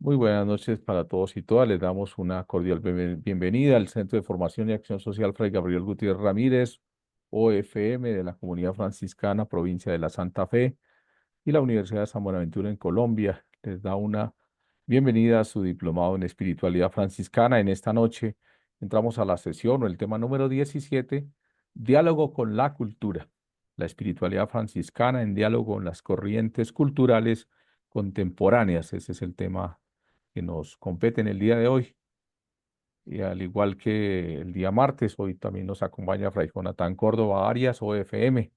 Muy buenas noches para todos y todas. Les damos una cordial bienvenida al Centro de Formación y Acción Social Fray Gabriel Gutiérrez Ramírez, OFM de la Comunidad Franciscana, provincia de la Santa Fe, y la Universidad de San Buenaventura en Colombia. Les da una bienvenida a su diplomado en espiritualidad franciscana. En esta noche entramos a la sesión o el tema número 17, diálogo con la cultura. La espiritualidad franciscana en diálogo con las corrientes culturales contemporáneas. Ese es el tema que nos compete en el día de hoy. Y al igual que el día martes, hoy también nos acompaña Fray Jonatán Córdoba Arias, OFM,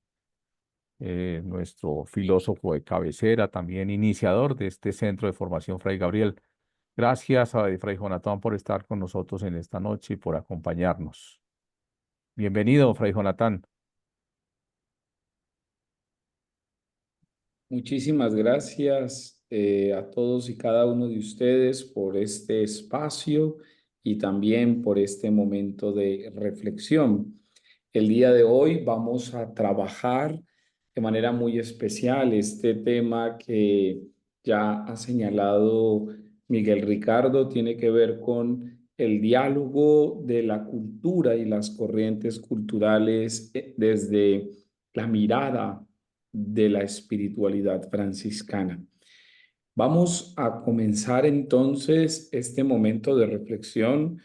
nuestro filósofo de cabecera, también iniciador de este centro de formación Fray Gabriel. Gracias a Fray Jonatán por estar con nosotros en esta noche y por acompañarnos. Bienvenido, Fray Jonatán. Muchísimas gracias a todos y cada uno de ustedes por este espacio y también por este momento de reflexión. El día de hoy vamos a trabajar de manera muy especial este tema que ya ha señalado Miguel Ricardo, tiene que ver con el diálogo de la cultura y las corrientes culturales desde la mirada de la espiritualidad franciscana. Vamos a comenzar entonces este momento de reflexión.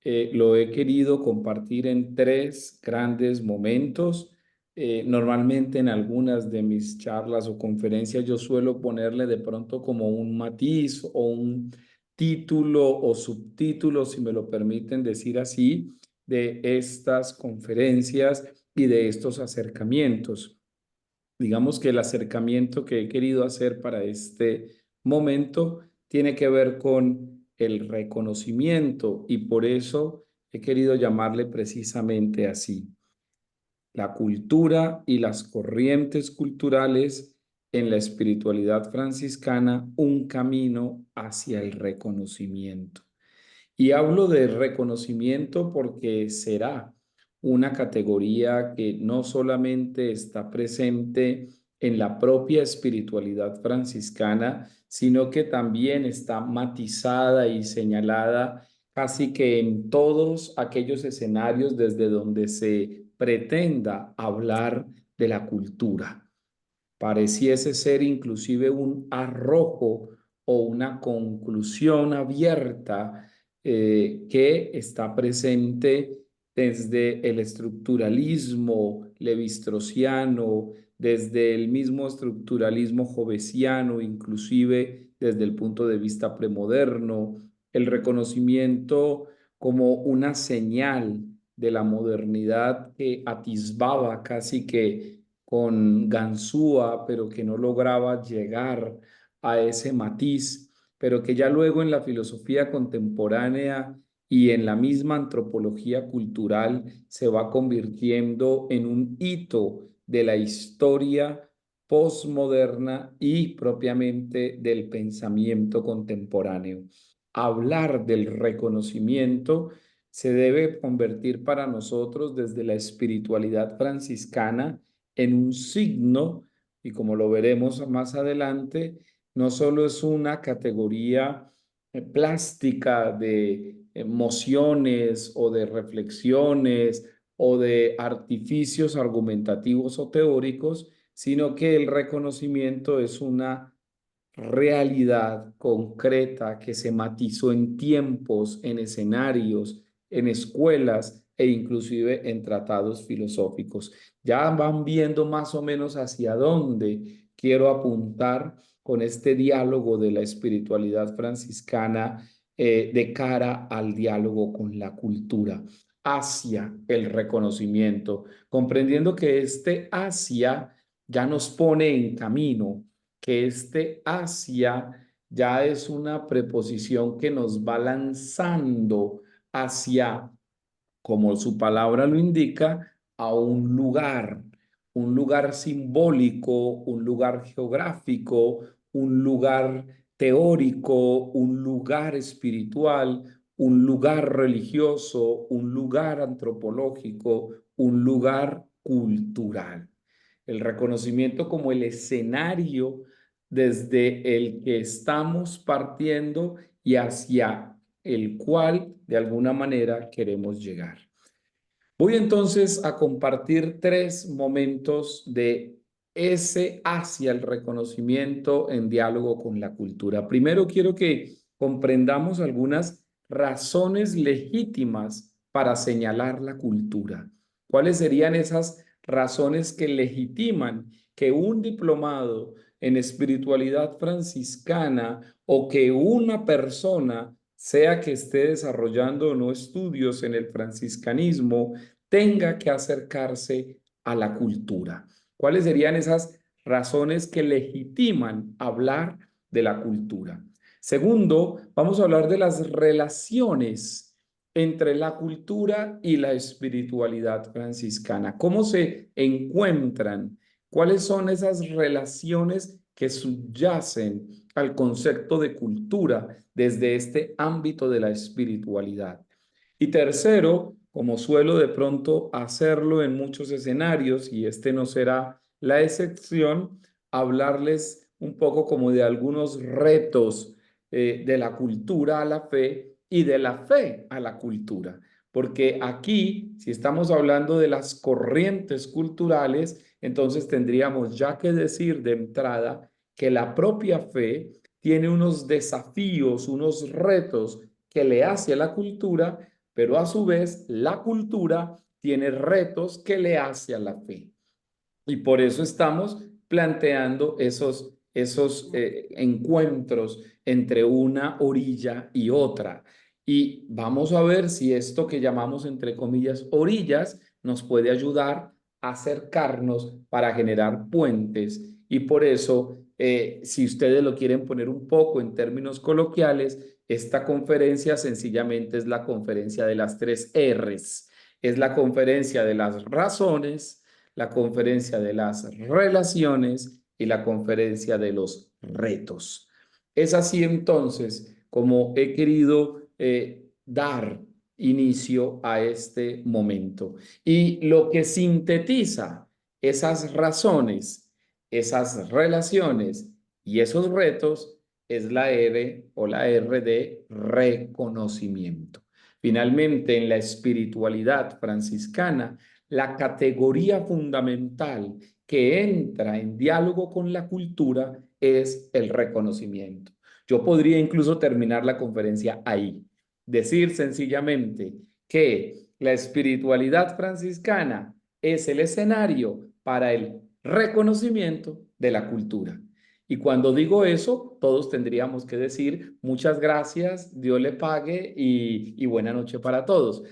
Lo he querido compartir en tres grandes momentos. Normalmente en algunas de mis charlas o conferencias yo suelo ponerle de pronto como un matiz o un título o subtítulo, si me lo permiten decir así, de estas conferencias y de estos acercamientos. Digamos que el acercamiento que he querido hacer para este momento tiene que ver con el reconocimiento y por eso he querido llamarle precisamente así, la cultura y las corrientes culturales en la espiritualidad franciscana, un camino hacia el reconocimiento. Y hablo de reconocimiento porque será una categoría que no solamente está presente en la propia espiritualidad franciscana, sino que también está matizada y señalada casi que en todos aquellos escenarios desde donde se pretenda hablar de la cultura. Pareciese ser inclusive un arrojo o una conclusión abierta que está presente desde el estructuralismo levistrociano, desde el mismo estructuralismo jovesiano, inclusive desde el punto de vista premoderno, el reconocimiento como una señal de la modernidad que atisbaba casi que con ganzúa, pero que no lograba llegar a ese matiz, pero que ya luego en la filosofía contemporánea y en la misma antropología cultural se va convirtiendo en un hito de la historia postmoderna y propiamente del pensamiento contemporáneo. Hablar del reconocimiento se debe convertir para nosotros desde la espiritualidad franciscana en un signo, y como lo veremos más adelante, no solo es una categoría plástica de emociones o de reflexiones o de artificios argumentativos o teóricos, sino que el reconocimiento es una realidad concreta que se matizó en tiempos, en escenarios, en escuelas e inclusive en tratados filosóficos. Ya van viendo más o menos hacia dónde quiero apuntar con este diálogo de la espiritualidad franciscana de cara al diálogo con la cultura, hacia el reconocimiento, comprendiendo que este hacia ya nos pone en camino, que este hacia ya es una preposición que nos va lanzando hacia, como su palabra lo indica, a un lugar simbólico, un lugar geográfico, un lugar teórico, un lugar espiritual, un lugar religioso, un lugar antropológico, un lugar cultural. El reconocimiento como el escenario desde el que estamos partiendo y hacia el cual de alguna manera queremos llegar. Voy entonces a compartir tres momentos de ese hacia el reconocimiento en diálogo con la cultura. Primero quiero que comprendamos algunas razones legítimas para señalar la cultura. ¿Cuáles serían esas razones que legitiman que un diplomado en espiritualidad franciscana o que una persona, sea que esté desarrollando o no estudios en el franciscanismo, tenga que acercarse a la cultura? ¿Cuáles serían esas razones que legitiman hablar de la cultura? Segundo, vamos a hablar de las relaciones entre la cultura y la espiritualidad franciscana. ¿Cómo se encuentran? ¿Cuáles son esas relaciones que subyacen al concepto de cultura desde este ámbito de la espiritualidad? Y tercero, como suelo de pronto hacerlo en muchos escenarios, y este no será la excepción, hablarles un poco como de algunos retos de la cultura a la fe y de la fe a la cultura. Porque aquí, si estamos hablando de las corrientes culturales, entonces tendríamos ya que decir de entrada que la propia fe tiene unos desafíos, unos retos que le hace a la cultura, pero a su vez la cultura tiene retos que le hace a la fe. Y por eso estamos planteando esos encuentros entre una orilla y otra. Y vamos a ver si esto que llamamos, entre comillas, orillas, nos puede ayudar a acercarnos para generar puentes. Y por eso, si ustedes lo quieren poner un poco en términos coloquiales, esta conferencia sencillamente es la conferencia de las tres R's. Es la conferencia de las razones, la conferencia de las relaciones y la conferencia de los retos. Es así entonces como he querido dar inicio a este momento. Y lo que sintetiza esas razones, esas relaciones y esos retos es la R o la R de reconocimiento. Finalmente, en la espiritualidad franciscana, la categoría fundamental que entra en diálogo con la cultura es el reconocimiento. Yo podría incluso terminar la conferencia ahí, decir sencillamente que la espiritualidad franciscana es el escenario para el reconocimiento de la cultura. Y cuando digo eso, todos tendríamos que decir muchas gracias, Dios le pague y buena noche para todos.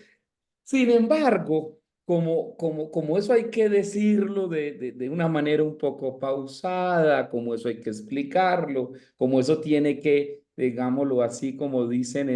Sin embargo, como eso hay que decirlo de una manera un poco pausada, como eso hay que explicarlo, como eso tiene que, digámoslo así, como dicen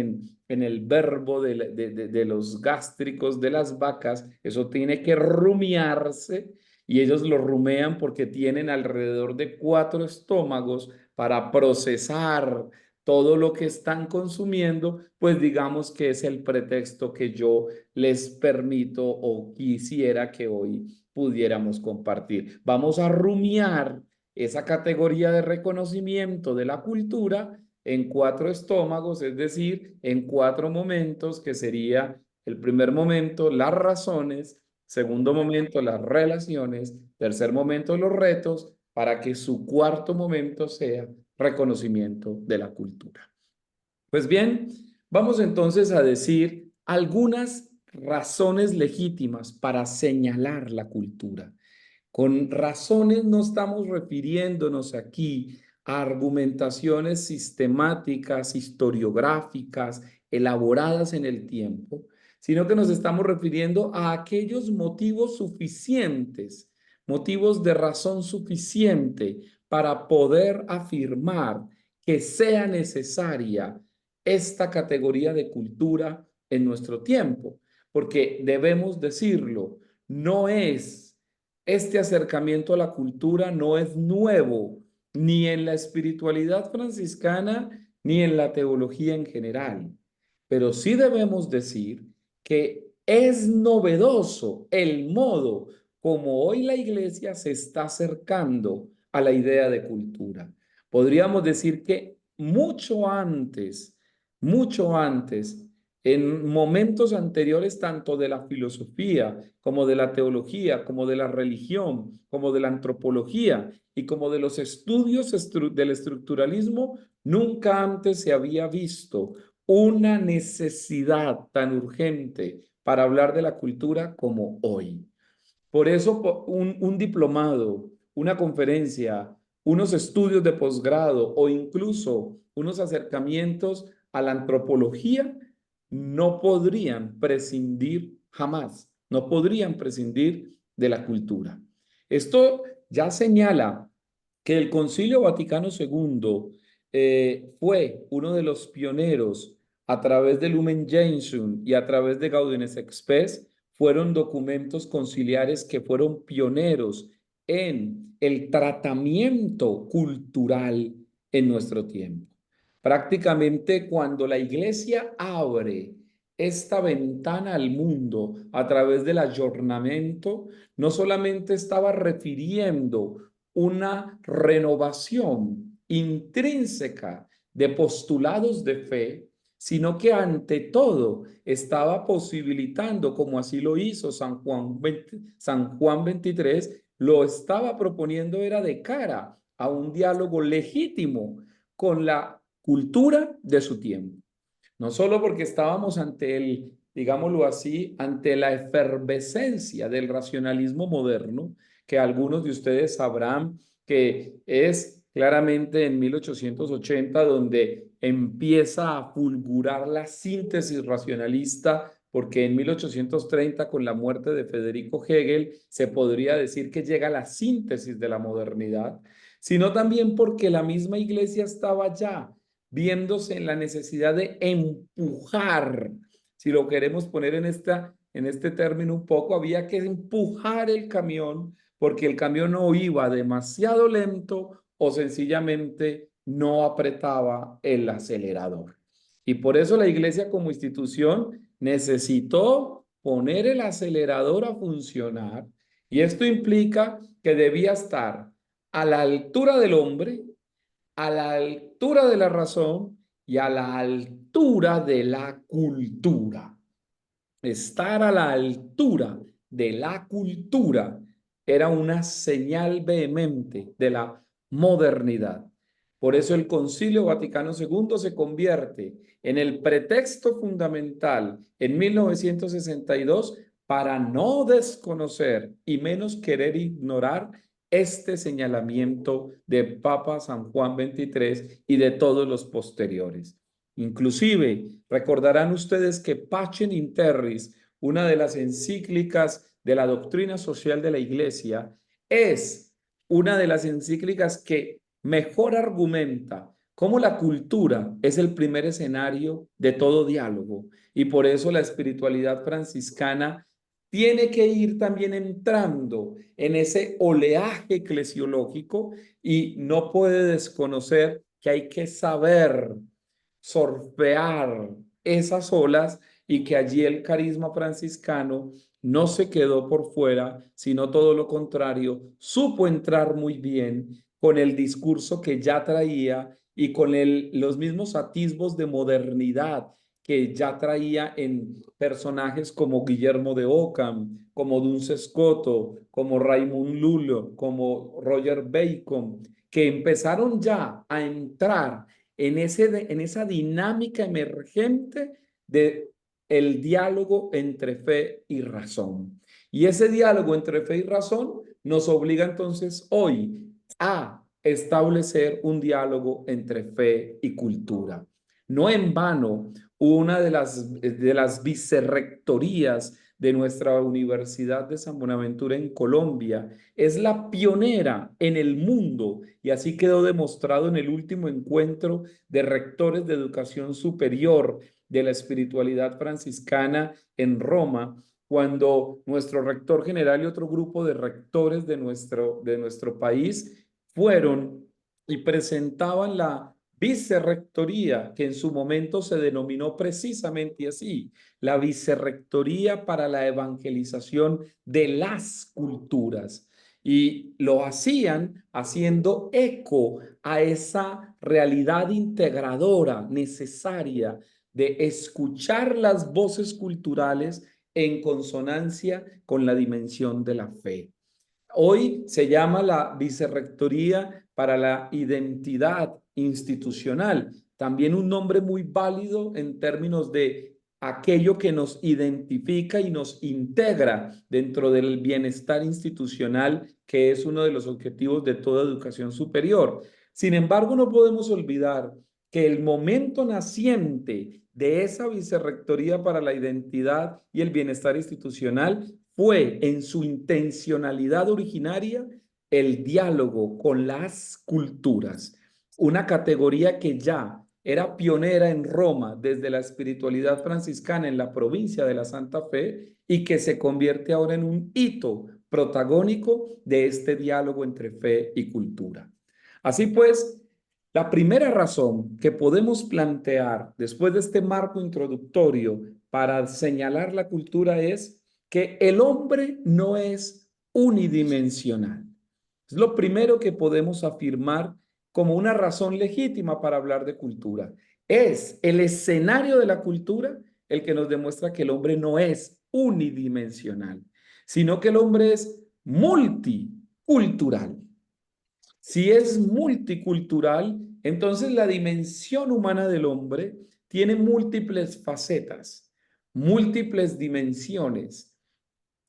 en el verbo de los gástricos de las vacas, eso tiene que rumiarse y ellos lo rumean porque tienen alrededor de 4 estómagos para procesar todo lo que están consumiendo, pues digamos que es el pretexto que yo les permito o quisiera que hoy pudiéramos compartir. Vamos a rumiar esa categoría de reconocimiento de la cultura en 4 estómagos, es decir, en 4 momentos, que sería el primer momento, las razones, segundo momento, las relaciones, tercer momento, los retos, para que su cuarto momento sea reconocimiento de la cultura. Pues bien, vamos entonces a decir algunas razones legítimas para señalar la cultura. Con razones no estamos refiriéndonos aquí a argumentaciones sistemáticas, historiográficas, elaboradas en el tiempo, sino que nos estamos refiriendo a aquellos motivos suficientes, motivos de razón suficiente para poder afirmar que sea necesaria esta categoría de cultura en nuestro tiempo, porque debemos decirlo, no es este acercamiento a la cultura no es nuevo, ni en la espiritualidad franciscana, ni en la teología en general. Pero sí debemos decir que es novedoso el modo como hoy la iglesia se está acercando a la idea de cultura. Podríamos decir que mucho antes, en momentos anteriores tanto de la filosofía como de la teología, como de la religión, como de la antropología y como de los estudios del estructuralismo, nunca antes se había visto una necesidad tan urgente para hablar de la cultura como hoy. Por eso un diplomado, una conferencia, unos estudios de posgrado o incluso unos acercamientos a la antropología no podrían prescindir jamás, no podrían prescindir de la cultura. Esto ya señala que el Concilio Vaticano II fue uno de los pioneros a través de Lumen Gentium y a través de Gaudium et Spes. Fueron documentos conciliares que fueron pioneros en el tratamiento cultural en nuestro tiempo. Prácticamente cuando la iglesia abre esta ventana al mundo a través del ayornamiento, no solamente estaba refiriendo una renovación intrínseca de postulados de fe, sino que ante todo estaba posibilitando, como así lo hizo San Juan 23, lo estaba proponiendo era de cara a un diálogo legítimo con la cultura de su tiempo. No solo porque estábamos ante el, digámoslo así, ante la efervescencia del racionalismo moderno, que algunos de ustedes sabrán que es claramente en 1880 donde empieza a fulgurar la síntesis racionalista, porque en 1830 con la muerte de Federico Hegel se podría decir que llega la síntesis de la modernidad, sino también porque la misma iglesia estaba ya viéndose en la necesidad de empujar, si lo queremos poner en este término un poco, había que empujar el camión porque el camión no iba demasiado lento o sencillamente no apretaba el acelerador. Y por eso la iglesia como institución necesitó poner el acelerador a funcionar y esto implica que debía estar a la altura del hombre, a la altura de la razón y a la altura de la cultura. Estar a la altura de la cultura era una señal vehemente de la modernidad. Por eso el Concilio Vaticano II se convierte en el pretexto fundamental en 1962 para no desconocer y menos querer ignorar este señalamiento de Papa San Juan XXIII y de todos los posteriores. Inclusive, recordarán ustedes que Pacem in Terris, una de las encíclicas de la doctrina social de la Iglesia, es una de las encíclicas que mejor argumenta cómo la cultura es el primer escenario de todo diálogo y por eso la espiritualidad franciscana tiene que ir también entrando en ese oleaje eclesiológico y no puede desconocer que hay que saber surfear esas olas y que allí el carisma franciscano no se quedó por fuera, sino todo lo contrario, supo entrar muy bien con el discurso que ya traía y con los mismos atisbos de modernidad que ya traía en personajes como Guillermo de Ockham, como Duns Scoto, como Raymond Lulo, como Roger Bacon, que empezaron ya a entrar en esa dinámica emergente de el diálogo entre fe y razón. Y ese diálogo entre fe y razón nos obliga entonces hoy a establecer un diálogo entre fe y cultura. No en vano, una de las vicerrectorías de nuestra Universidad de San Buenaventura en Colombia es la pionera en el mundo y así quedó demostrado en el último encuentro de rectores de educación superior de la espiritualidad franciscana en Roma, cuando nuestro rector general y otro grupo de rectores de nuestro país fueron y presentaban la vicerrectoría, que en su momento se denominó precisamente así, la Vicerrectoría para la Evangelización de las Culturas. y lo hacían haciendo eco a esa realidad integradora necesaria de escuchar las voces culturales en consonancia con la dimensión de la fe. Hoy se llama la Vicerrectoría para la Identidad Institucional, también un nombre muy válido en términos de aquello que nos identifica y nos integra dentro del bienestar institucional, que es uno de los objetivos de toda educación superior. Sin embargo, no podemos olvidar que el momento naciente de esa Vicerrectoría para la Identidad y el Bienestar Institucional fue en su intencionalidad originaria el diálogo con las culturas, una categoría que ya era pionera en Roma desde la espiritualidad franciscana en la provincia de la Santa Fe y que se convierte ahora en un hito protagónico de este diálogo entre fe y cultura. Así pues, la primera razón que podemos plantear después de este marco introductorio para señalar la cultura es que el hombre no es unidimensional. Es lo primero que podemos afirmar como una razón legítima para hablar de cultura. Es el escenario de la cultura el que nos demuestra que el hombre no es unidimensional, sino que el hombre es multicultural. Si es multicultural, entonces la dimensión humana del hombre tiene múltiples facetas, múltiples dimensiones.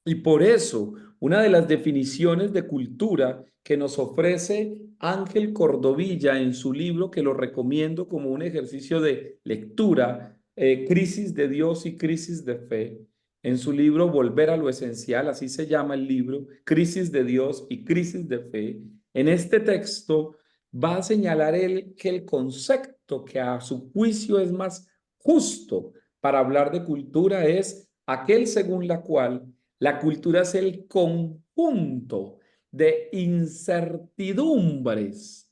Y por eso, una de las definiciones de cultura que nos ofrece Ángel Cordovilla en su libro, que lo recomiendo como un ejercicio de lectura, Crisis de Dios y Crisis de Fe, en su libro Volver a lo Esencial, así se llama el libro, Crisis de Dios y Crisis de Fe, en este texto va a señalar él que el concepto que a su juicio es más justo para hablar de cultura es aquel según la cual la cultura es el conjunto de incertidumbres,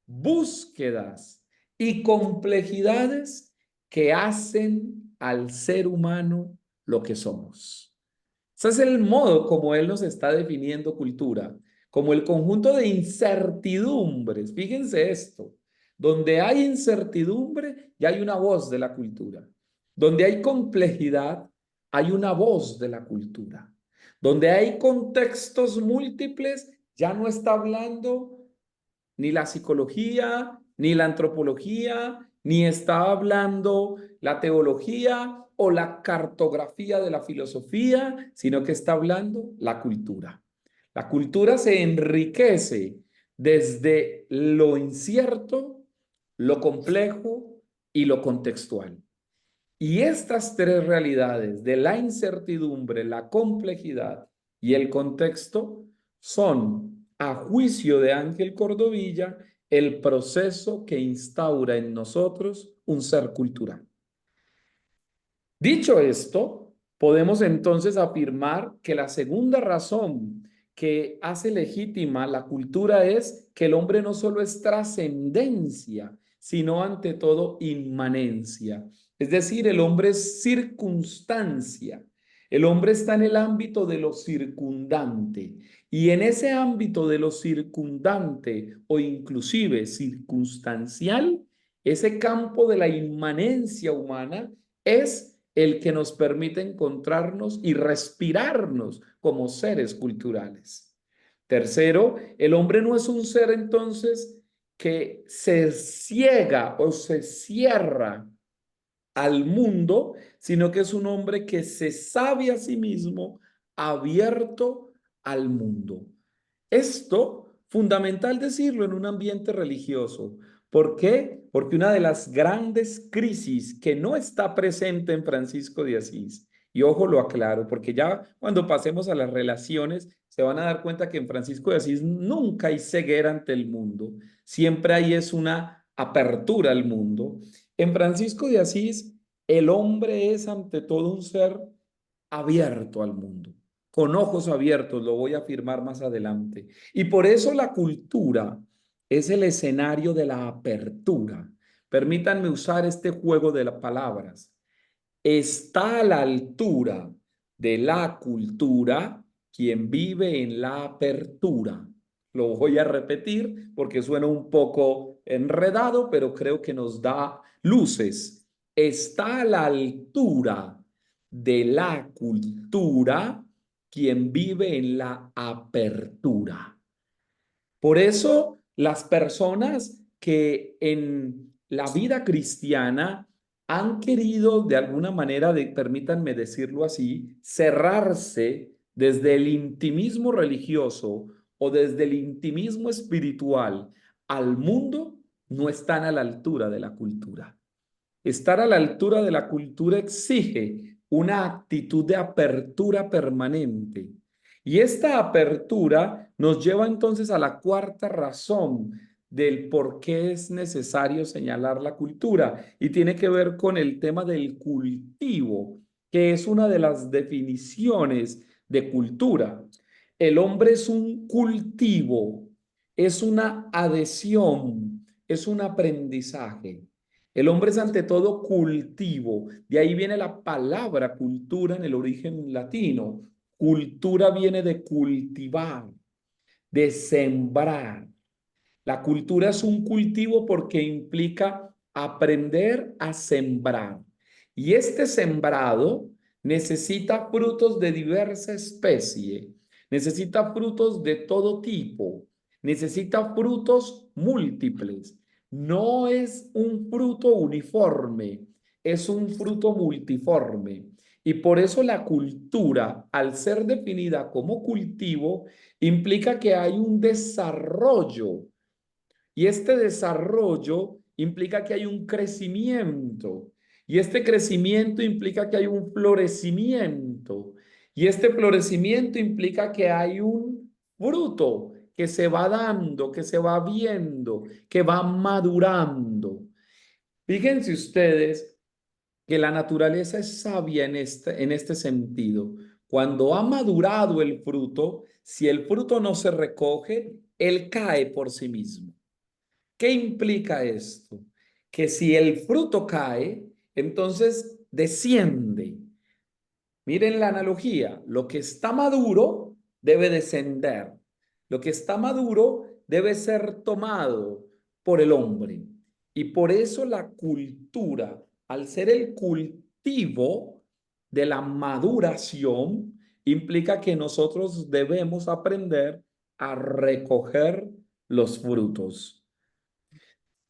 búsquedas y complejidades que hacen al ser humano lo que somos. Ese es el modo como él nos está definiendo cultura, como el conjunto de incertidumbres. Fíjense esto, donde hay incertidumbre, ya hay una voz de la cultura. Donde hay complejidad, hay una voz de la cultura. Donde hay contextos múltiples, ya no está hablando ni la psicología, ni la antropología, ni está hablando la teología o la cartografía de la filosofía, sino que está hablando la cultura. La cultura se enriquece desde lo incierto, lo complejo y lo contextual. Y estas tres realidades de la incertidumbre, la complejidad y el contexto son, a juicio de Ángel Cordovilla, el proceso que instaura en nosotros un ser cultural. Dicho esto, podemos entonces afirmar que la segunda razón que hace legítima la cultura es que el hombre no solo es trascendencia, sino ante todo inmanencia. Es decir, el hombre es circunstancia. El hombre está en el ámbito de lo circundante. Y en ese ámbito de lo circundante o inclusive circunstancial, ese campo de la inmanencia humana es el que nos permite encontrarnos y respirarnos como seres culturales. Tercero, el hombre no es un ser entonces que se ciega o se cierra al mundo, sino que es un hombre que se sabe a sí mismo abierto al mundo. Esto, fundamental decirlo en un ambiente religioso. ¿Por qué? Porque una de las grandes crisis que no está presente en Francisco de Asís, y ojo, lo aclaro, porque ya cuando pasemos a las relaciones, se van a dar cuenta que en Francisco de Asís nunca hay ceguera ante el mundo, siempre hay es una apertura al mundo. En Francisco de Asís, el hombre es ante todo un ser abierto al mundo, con ojos abiertos, lo voy a afirmar más adelante. Y por eso la cultura es el escenario de la apertura. Permítanme usar este juego de las palabras. Está a la altura de la cultura quien vive en la apertura. Lo voy a repetir porque suena un poco enredado, pero creo que nos da luces. Está a la altura de la cultura quien vive en la apertura. Por eso las personas que en la vida cristiana han querido de alguna manera, permítanme decirlo así, cerrarse desde el intimismo religioso o desde el intimismo espiritual al mundo, no están a la altura de la cultura. Estar a la altura de la cultura exige una actitud de apertura permanente. Y esta apertura nos lleva entonces a la cuarta razón del por qué es necesario señalar la cultura. Y tiene que ver con el tema del cultivo, que es una de las definiciones de cultura. El hombre es un cultivo, es una adhesión, es un aprendizaje. El hombre es ante todo cultivo. De ahí viene la palabra cultura en el origen latino. Cultura viene de cultivar, de sembrar. La cultura es un cultivo porque implica aprender a sembrar. Y este sembrado necesita frutos de diversa especie, necesita frutos de todo tipo, necesita frutos múltiples. No es un fruto uniforme, es un fruto multiforme. Y por eso la cultura, al ser definida como cultivo, implica que hay un desarrollo y este desarrollo implica que hay un crecimiento. Y este crecimiento implica que hay un florecimiento. Y este florecimiento implica que hay un fruto que se va dando, que se va viendo, que va madurando. Fíjense ustedes que la naturaleza es sabia en este sentido. Cuando ha madurado el fruto, si el fruto no se recoge, él cae por sí mismo. ¿Qué implica esto? Que si el fruto cae, entonces desciende. Miren la analogía, lo que está maduro debe descender. Lo que está maduro debe ser tomado por el hombre. Y por eso la cultura, al ser el cultivo de la maduración, implica que nosotros debemos aprender a recoger los frutos.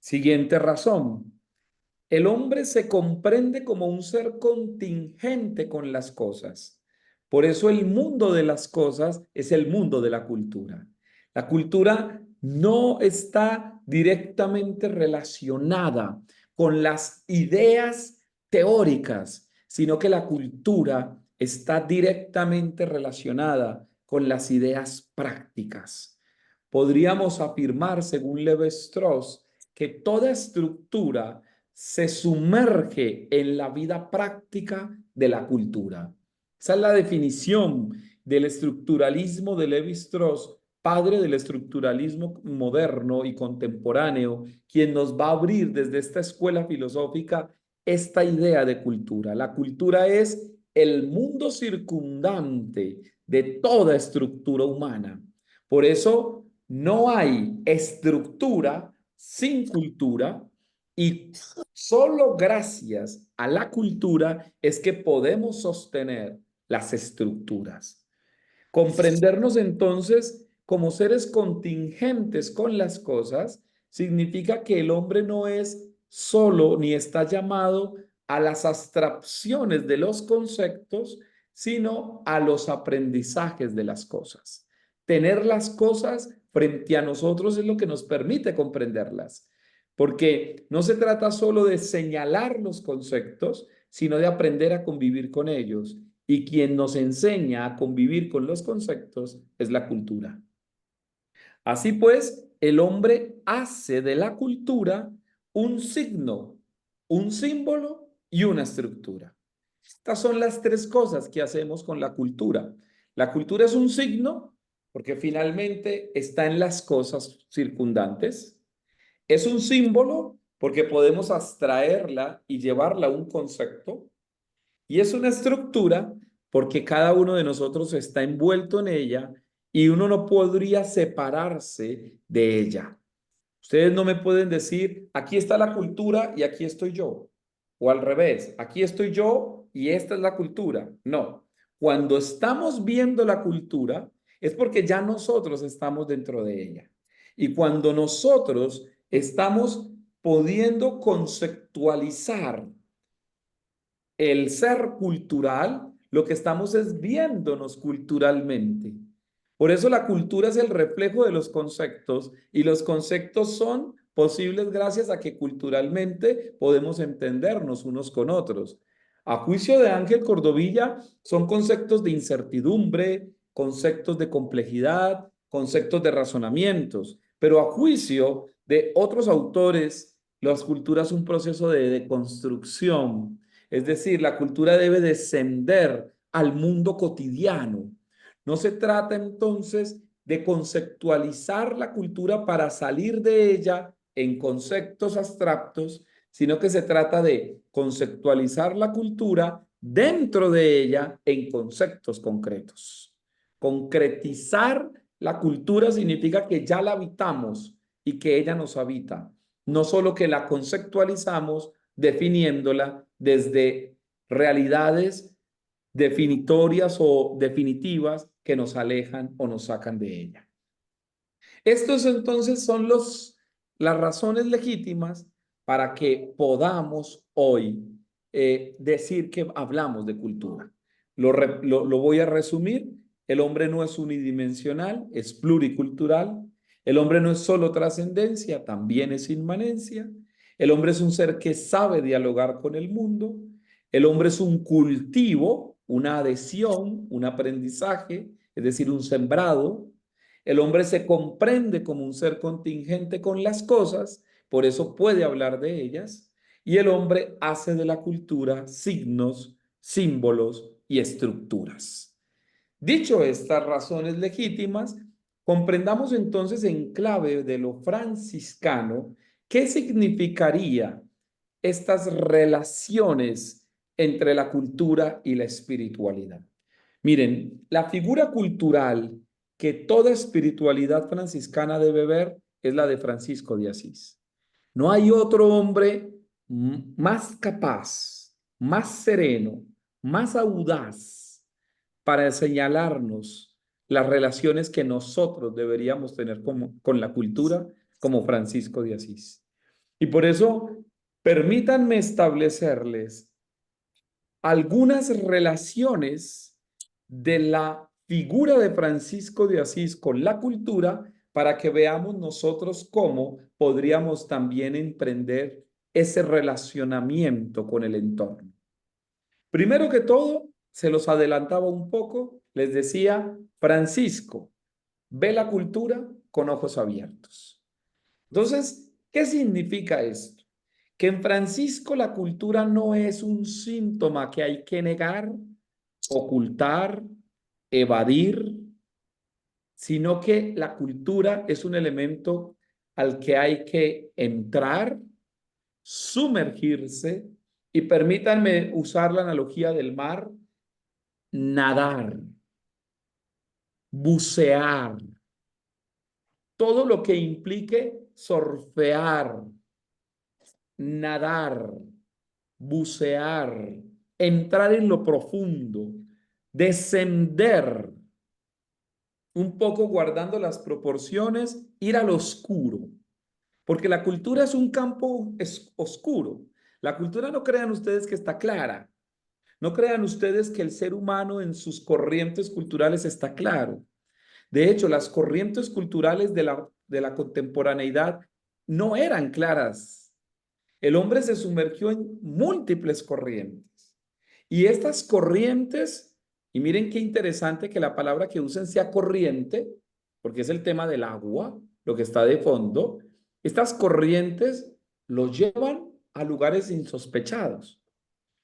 Siguiente razón. El hombre se comprende como un ser contingente con las cosas. Por eso el mundo de las cosas es el mundo de la cultura. La cultura no está directamente relacionada con las ideas teóricas, sino que la cultura está directamente relacionada con las ideas prácticas. Podríamos afirmar, según Levi-Strauss, que toda estructura se sumerge en la vida práctica de la cultura. Esa es la definición del estructuralismo de Levi-Strauss, padre del estructuralismo moderno y contemporáneo, quien nos va a abrir desde esta escuela filosófica esta idea de cultura. La cultura es el mundo circundante de toda estructura humana. Por eso no hay estructura sin cultura y solo gracias a la cultura es que podemos sostener las estructuras. Comprendernos entonces como seres contingentes con las cosas significa que el hombre no es solo ni está llamado a las abstracciones de los conceptos, sino a los aprendizajes de las cosas. Tener las cosas frente a nosotros es lo que nos permite comprenderlas, porque no se trata solo de señalar los conceptos, sino de aprender a convivir con ellos. Y quien nos enseña a convivir con los conceptos es la cultura. Así pues, el hombre hace de la cultura un signo, un símbolo y una estructura. Estas son las tres cosas que hacemos con la cultura. La cultura es un signo porque finalmente está en las cosas circundantes. Es un símbolo porque podemos abstraerla y llevarla a un concepto. Y es una estructura porque cada uno de nosotros está envuelto en ella y uno no podría separarse de ella. Ustedes no me pueden decir, aquí está la cultura y aquí estoy yo. O al revés, aquí estoy yo y esta es la cultura. No, cuando estamos viendo la cultura es porque ya nosotros estamos dentro de ella. Y cuando nosotros estamos pudiendo conceptualizar el ser cultural, lo que estamos es viéndonos culturalmente. Por eso la cultura es el reflejo de los conceptos y los conceptos son posibles gracias a que culturalmente podemos entendernos unos con otros. A juicio de Ángel Cordovilla, son conceptos de incertidumbre, conceptos de complejidad, conceptos de razonamientos, pero a juicio de otros autores, las culturas son un proceso de deconstrucción, es decir, la cultura debe descender al mundo cotidiano. No se trata entonces de conceptualizar la cultura para salir de ella en conceptos abstractos, sino que se trata de conceptualizar la cultura dentro de ella en conceptos concretos. Concretizar la cultura significa que ya la habitamos y que ella nos habita, no solo que la conceptualizamos definiéndola desde realidades definitorias o definitivas que nos alejan o nos sacan de ella. Estos entonces son las razones legítimas para que podamos hoy decir que hablamos de cultura. Lo voy a resumir. El hombre no es unidimensional, es pluricultural. El hombre no es solo trascendencia, también es inmanencia. El hombre es un ser que sabe dialogar con el mundo. El hombre es un cultivo, una adhesión, un aprendizaje, es decir, un sembrado. El hombre se comprende como un ser contingente con las cosas, por eso puede hablar de ellas, y el hombre hace de la cultura signos, símbolos y estructuras. Dicho estas razones legítimas, comprendamos entonces en clave de lo franciscano qué significaría estas relaciones entre la cultura y la espiritualidad. Miren, la figura cultural que toda espiritualidad franciscana debe ver es la de Francisco de Asís. No hay otro hombre más capaz, más sereno, más audaz para señalarnos las relaciones que nosotros deberíamos tener con la cultura como Francisco de Asís. Y por eso, permítanme establecerles algunas relaciones de la figura de Francisco de Asís con la cultura para que veamos nosotros cómo podríamos también emprender ese relacionamiento con el entorno. Primero que todo, se los adelantaba un poco, les decía, Francisco ve la cultura con ojos abiertos. Entonces, ¿qué significa esto? Que en Francisco la cultura no es un síntoma que hay que negar, ocultar, evadir, sino que la cultura es un elemento al que hay que entrar, sumergirse y permítanme usar la analogía del mar, nadar, bucear, todo lo que implique surfear, nadar, bucear, entrar en lo profundo, descender, un poco guardando las proporciones, ir al oscuro, porque la cultura es un campo oscuro. La cultura no crean ustedes que está clara, no crean ustedes que el ser humano en sus corrientes culturales está claro. De hecho, las corrientes culturales de la contemporaneidad no eran claras. El hombre se sumergió en múltiples corrientes. Y estas corrientes, y miren qué interesante que la palabra que usen sea corriente, porque es el tema del agua, lo que está de fondo. Estas corrientes los llevan a lugares insospechados.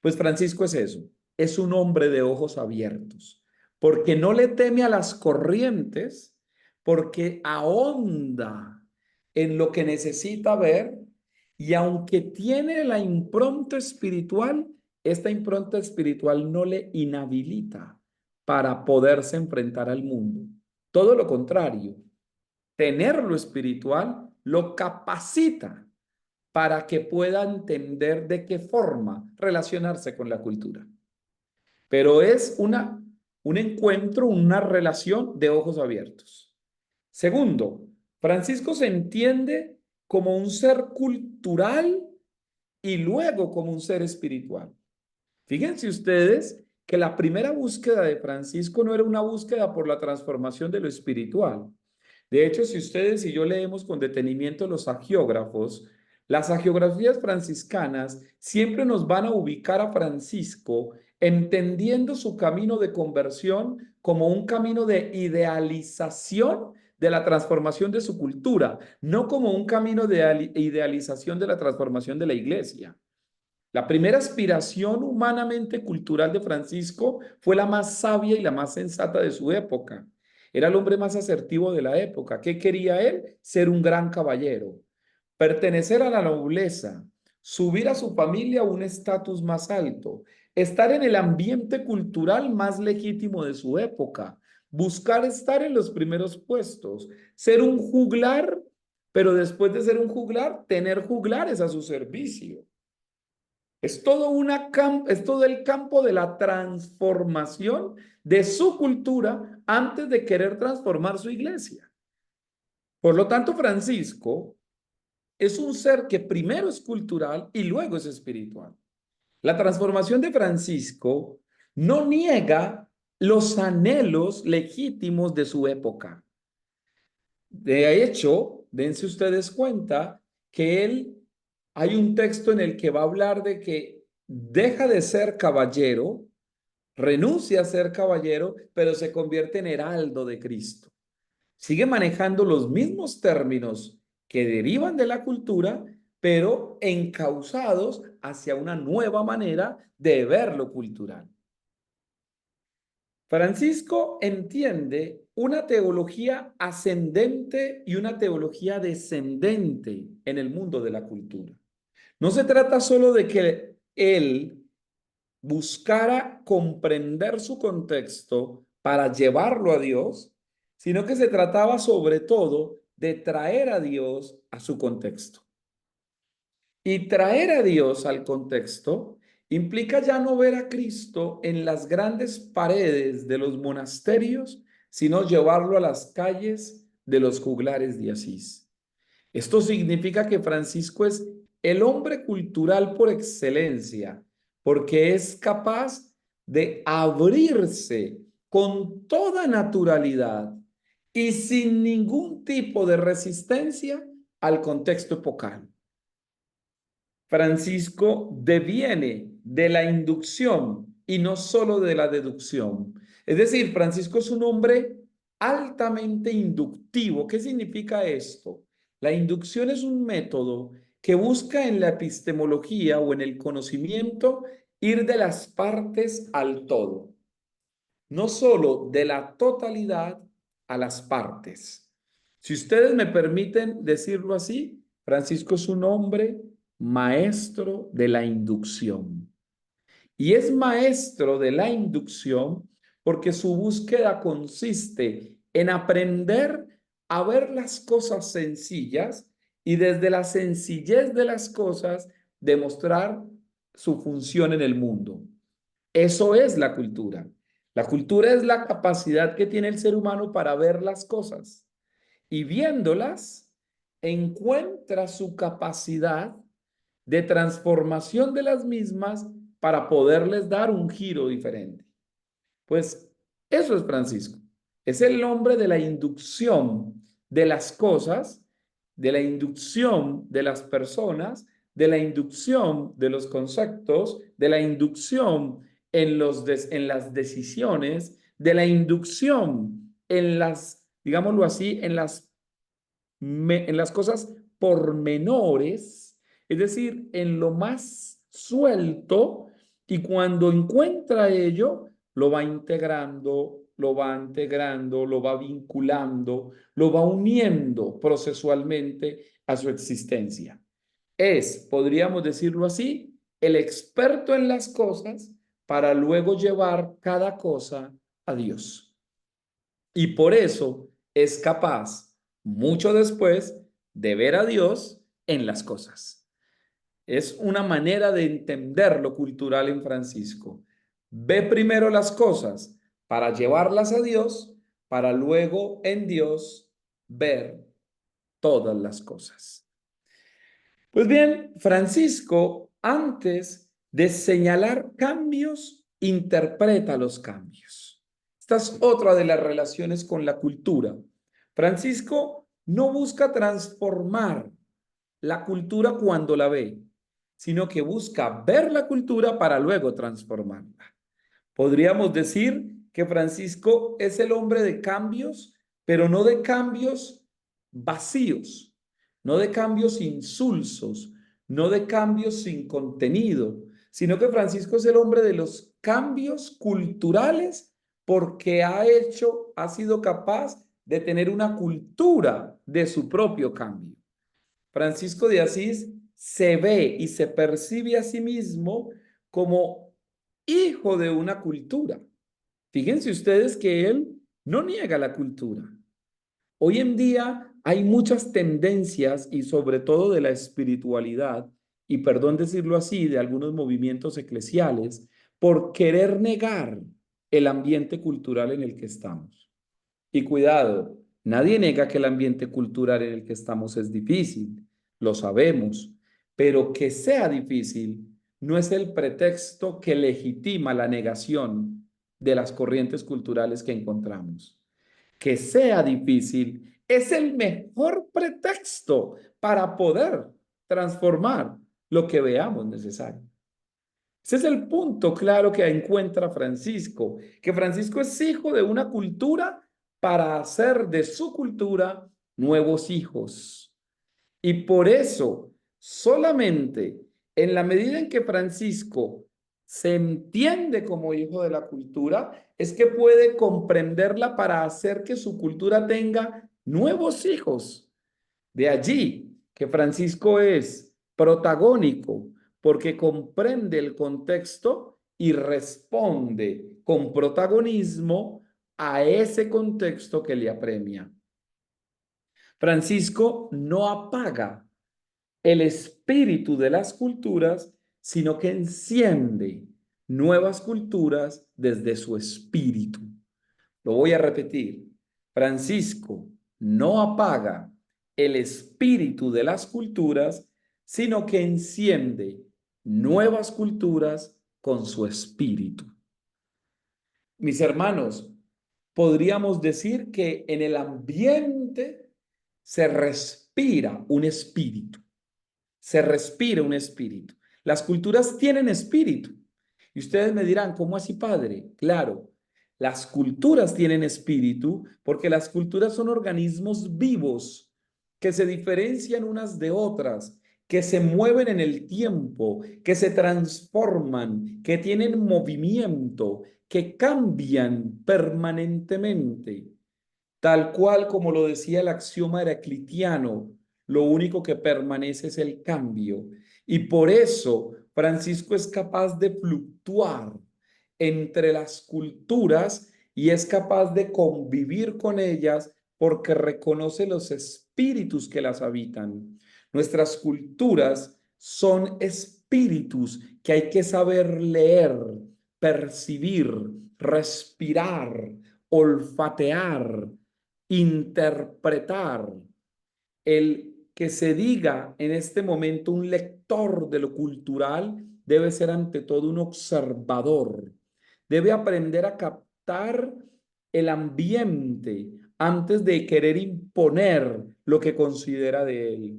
Pues Francisco es eso, es un hombre de ojos abiertos, porque no le teme a las corrientes, porque ahonda en lo que necesita ver y aunque tiene la impronta espiritual, esta impronta espiritual no le inhabilita para poderse enfrentar al mundo. Todo lo contrario, tener lo espiritual lo capacita para que pueda entender de qué forma relacionarse con la cultura. Pero es un encuentro, una relación de ojos abiertos. Segundo, Francisco se entiende como un ser cultural y luego como un ser espiritual. Fíjense ustedes que la primera búsqueda de Francisco no era una búsqueda por la transformación de lo espiritual. De hecho, si ustedes y yo leemos con detenimiento los agiógrafos, las agiografías franciscanas siempre nos van a ubicar a Francisco entendiendo su camino de conversión como un camino de idealización de la transformación de su cultura, no como un camino de idealización de la transformación de la iglesia. La primera aspiración humanamente cultural de Francisco fue la más sabia y la más sensata de su época. Era el hombre más asertivo de la época. ¿Qué quería él? Ser un gran caballero, pertenecer a la nobleza, subir a su familia a un estatus más alto, estar en el ambiente cultural más legítimo de su época, buscar estar en los primeros puestos, ser un juglar, pero después de ser un juglar, tener juglares a su servicio. Es todo el campo de la transformación de su cultura antes de querer transformar su iglesia. Por lo tanto, Francisco es un ser que primero es cultural y luego es espiritual. La transformación de Francisco no niega los anhelos legítimos de su época. De hecho, dense ustedes cuenta que hay un texto en el que va a hablar de que deja de ser caballero, renuncia a ser caballero, pero se convierte en heraldo de Cristo. Sigue manejando los mismos términos que derivan de la cultura, pero encausados hacia una nueva manera de ver lo cultural. Francisco entiende una teología ascendente y una teología descendente en el mundo de la cultura. No se trata solo de que él buscara comprender su contexto para llevarlo a Dios, sino que se trataba sobre todo de traer a Dios a su contexto. Y traer a Dios al contexto implica ya no ver a Cristo en las grandes paredes de los monasterios, sino llevarlo a las calles de los juglares de Asís. Esto significa que Francisco es el hombre cultural por excelencia, porque es capaz de abrirse con toda naturalidad y sin ningún tipo de resistencia al contexto epocal. Francisco deviene de la inducción y no solo de la deducción. Es decir, Francisco es un hombre altamente inductivo. ¿Qué significa esto? La inducción es un método que busca en la epistemología o en el conocimiento ir de las partes al todo, no solo de la totalidad a las partes. Si ustedes me permiten decirlo así, Francisco es un hombre maestro de la inducción. Y es maestro de la inducción porque su búsqueda consiste en aprender a ver las cosas sencillas y desde la sencillez de las cosas demostrar su función en el mundo. Eso es la cultura. La cultura es la capacidad que tiene el ser humano para ver las cosas y viéndolas encuentra su capacidad de transformación de las mismas para poderles dar un giro diferente. Pues eso es Francisco. Es el hombre de la inducción de las cosas, de la inducción de las personas, de la inducción de los conceptos, de la inducción en las decisiones, de la inducción en las, digámoslo así, en las cosas pormenores, es decir, en lo más suelto, y cuando encuentra ello, lo va integrando, lo va integrando, lo va vinculando, lo va uniendo procesualmente a su existencia. Es, podríamos decirlo así, el experto en las cosas para luego llevar cada cosa a Dios. Y por eso es capaz, mucho después, de ver a Dios en las cosas. Es una manera de entender lo cultural en Francisco. Ve primero las cosas para llevarlas a Dios, para luego en Dios ver todas las cosas. Pues bien, Francisco, antes de señalar cambios, interpreta los cambios. Esta es otra de las relaciones con la cultura. Francisco no busca transformar la cultura cuando la ve, sino que busca ver la cultura para luego transformarla. Podríamos decir que Francisco es el hombre de cambios, pero no de cambios vacíos, no de cambios insulsos, no de cambios sin contenido, sino que Francisco es el hombre de los cambios culturales porque ha sido capaz de tener una cultura de su propio cambio. Francisco de Asís se ve y se percibe a sí mismo como hijo de una cultura. Fíjense ustedes que él no niega la cultura. Hoy en día hay muchas tendencias y sobre todo de la espiritualidad, y perdón decirlo así, de algunos movimientos eclesiales, por querer negar el ambiente cultural en el que estamos. Y cuidado, nadie nega que el ambiente cultural en el que estamos es difícil, lo sabemos, pero que sea difícil no es el pretexto que legitima la negación de las corrientes culturales que encontramos. Que sea difícil es el mejor pretexto para poder transformar lo que veamos necesario. Ese es el punto claro que encuentra Francisco, que Francisco es hijo de una cultura para hacer de su cultura nuevos hijos. Y por eso, solamente en la medida en que Francisco se entiende como hijo de la cultura, es que puede comprenderla para hacer que su cultura tenga nuevos hijos. De allí que Francisco es protagónico porque comprende el contexto y responde con protagonismo a ese contexto que le apremia. Francisco no apaga el espíritu de las culturas, sino que enciende nuevas culturas desde su espíritu. Lo voy a repetir. Francisco no apaga el espíritu de las culturas, sino que enciende nuevas culturas con su espíritu. Mis hermanos, podríamos decir que en el ambiente se respira un espíritu. Se respira un espíritu. Las culturas tienen espíritu. Y ustedes me dirán, ¿cómo así, padre? Claro, las culturas tienen espíritu porque las culturas son organismos vivos que se diferencian unas de otras, que se mueven en el tiempo, que se transforman, que tienen movimiento, que cambian permanentemente. Tal cual como lo decía el axioma heraclitiano, lo único que permanece es el cambio. Y por eso Francisco es capaz de fluctuar entre las culturas y es capaz de convivir con ellas porque reconoce los espíritus que las habitan. Nuestras culturas son espíritus que hay que saber leer, percibir, respirar, olfatear, interpretar. El que se diga en este momento un lector de lo cultural debe ser ante todo un observador. Debe aprender a captar el ambiente antes de querer imponer lo que considera de él.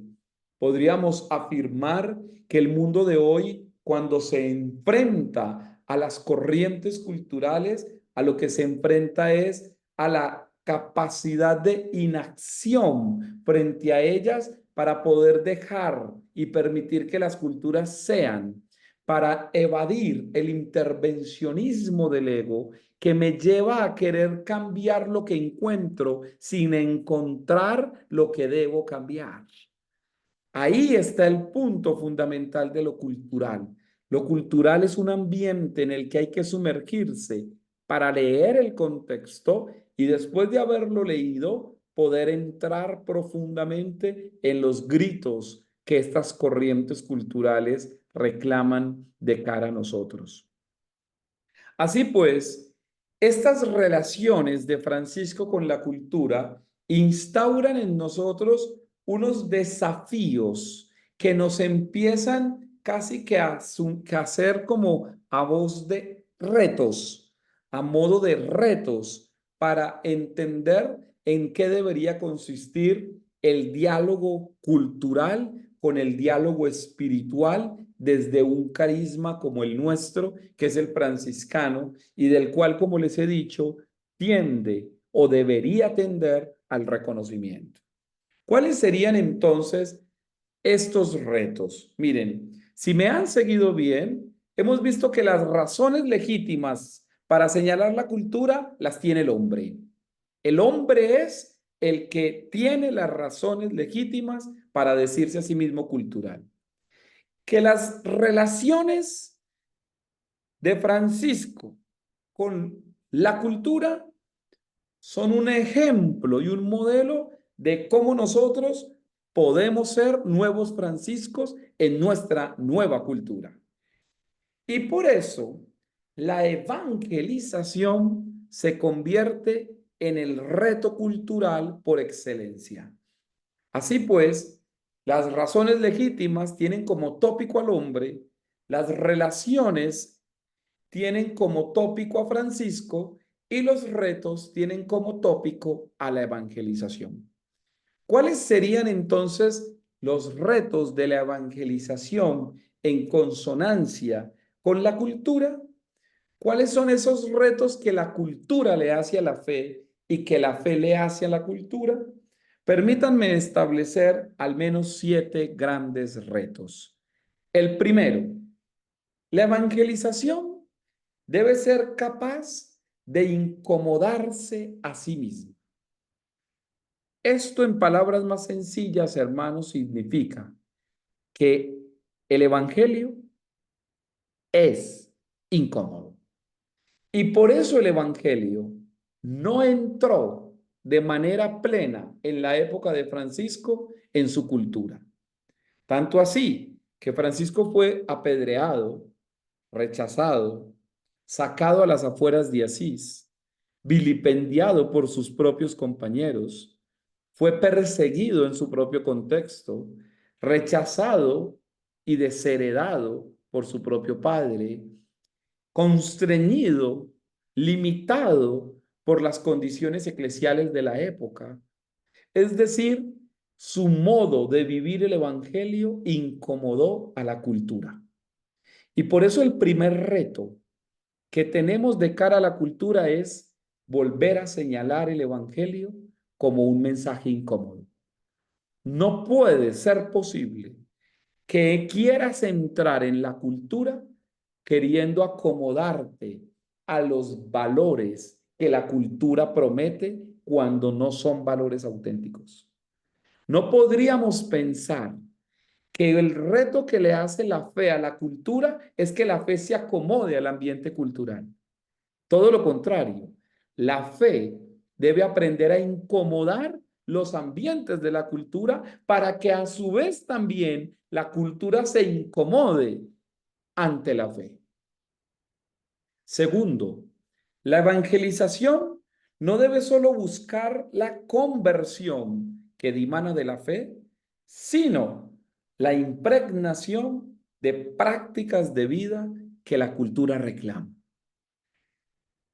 Podríamos afirmar que el mundo de hoy, cuando se enfrenta a las corrientes culturales, a lo que se enfrenta es a la capacidad de inacción frente a ellas para poder dejar y permitir que las culturas sean, para evadir el intervencionismo del ego que me lleva a querer cambiar lo que encuentro sin encontrar lo que debo cambiar. Ahí está el punto fundamental de lo cultural. Lo cultural es un ambiente en el que hay que sumergirse para leer el contexto y después de haberlo leído, poder entrar profundamente en los gritos que estas corrientes culturales reclaman de cara a nosotros. Así pues, estas relaciones de Francisco con la cultura instauran en nosotros unos desafíos que nos empiezan casi que que a hacer como a voz de retos, a modo de retos para entender en qué debería consistir el diálogo cultural con el diálogo espiritual desde un carisma como el nuestro, que es el franciscano, y del cual, como les he dicho, tiende o debería tender al reconocimiento. ¿Cuáles serían entonces estos retos? Miren, si me han seguido bien, hemos visto que las razones legítimas para señalar la cultura las tiene el hombre. El hombre es el que tiene las razones legítimas para decirse a sí mismo cultural. Que las relaciones de Francisco con la cultura son un ejemplo y un modelo de cómo nosotros podemos ser nuevos franciscos en nuestra nueva cultura. Y por eso la evangelización se convierte en el reto cultural por excelencia. Así pues, las razones legítimas tienen como tópico al hombre, las relaciones tienen como tópico a Francisco y los retos tienen como tópico a la evangelización. ¿Cuáles serían entonces los retos de la evangelización en consonancia con la cultura? ¿Cuáles son esos retos que la cultura le hace a la fe y que la fe le hace a la cultura? Permítanme establecer al menos 7 grandes retos. El primero, la evangelización debe ser capaz de incomodarse a sí misma. Esto en palabras más sencillas, hermanos, significa que el evangelio es incómodo. Y por eso el evangelio no entró de manera plena en la época de Francisco en su cultura. Tanto así que Francisco fue apedreado, rechazado, sacado a las afueras de Asís, vilipendiado por sus propios compañeros, fue perseguido en su propio contexto, rechazado y desheredado por su propio padre, constreñido, limitado por las condiciones eclesiales de la época. Es decir, su modo de vivir el evangelio incomodó a la cultura. Y por eso el primer reto que tenemos de cara a la cultura es volver a señalar el evangelio como un mensaje incómodo. No puede ser posible que quieras entrar en la cultura queriendo acomodarte a los valores que la cultura promete cuando no son valores auténticos. No podríamos pensar que el reto que le hace la fe a la cultura es que la fe se acomode al ambiente cultural. Todo lo contrario, la fe debe aprender a incomodar los ambientes de la cultura para que a su vez también la cultura se incomode ante la fe. Segundo, la evangelización no debe solo buscar la conversión que dimana de la fe, sino la impregnación de prácticas de vida que la cultura reclama.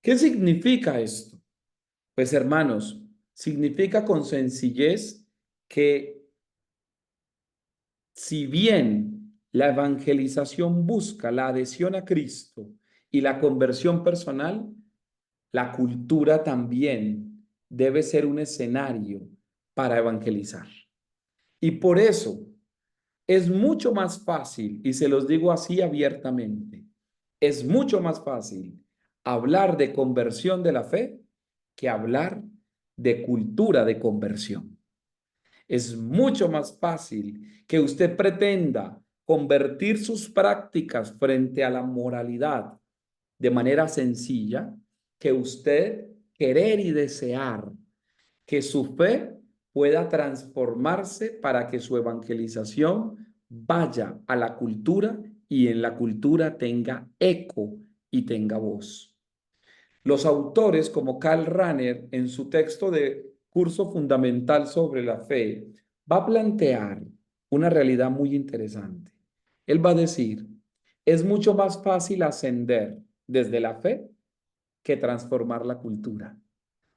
¿Qué significa esto? Pues hermanos, significa con sencillez que si bien la evangelización busca la adhesión a Cristo y la conversión personal, la cultura también debe ser un escenario para evangelizar. Y por eso es mucho más fácil, y se los digo así abiertamente, es mucho más fácil hablar de conversión de la fe que hablar de cultura de conversión. Es mucho más fácil que usted pretenda convertir sus prácticas frente a la moralidad de manera sencilla, que usted querer y desear que su fe pueda transformarse para que su evangelización vaya a la cultura y en la cultura tenga eco y tenga voz. Los autores como Karl Rahner, en su texto de Curso Fundamental sobre la Fe, va a plantear una realidad muy interesante. Él va a decir, es mucho más fácil ascender desde la fe que transformar la cultura.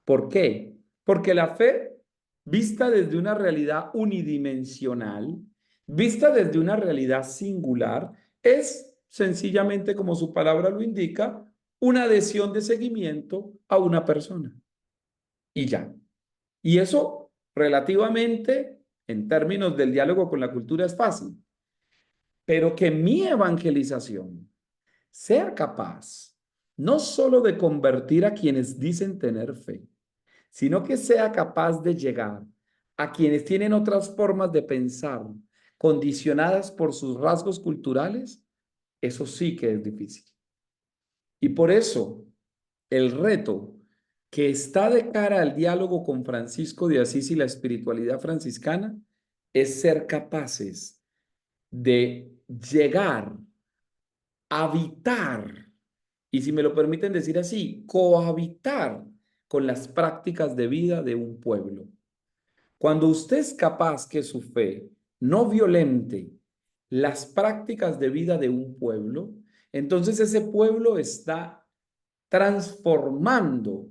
¿Por qué? Porque la fe, vista desde una realidad unidimensional, vista desde una realidad singular, es sencillamente, como su palabra lo indica, una adhesión de seguimiento a una persona. Y ya. Y eso relativamente, en términos del diálogo con la cultura, es fácil. Pero que mi evangelización sea capaz no solo de convertir a quienes dicen tener fe, sino que sea capaz de llegar a quienes tienen otras formas de pensar condicionadas por sus rasgos culturales, eso sí que es difícil. Y por eso el reto que está de cara al diálogo con Francisco de Asís y la espiritualidad franciscana es ser capaces de llegar a habitar, y si me lo permiten decir así, cohabitar con las prácticas de vida de un pueblo. Cuando usted es capaz que su fe no violente las prácticas de vida de un pueblo, entonces ese pueblo está transformando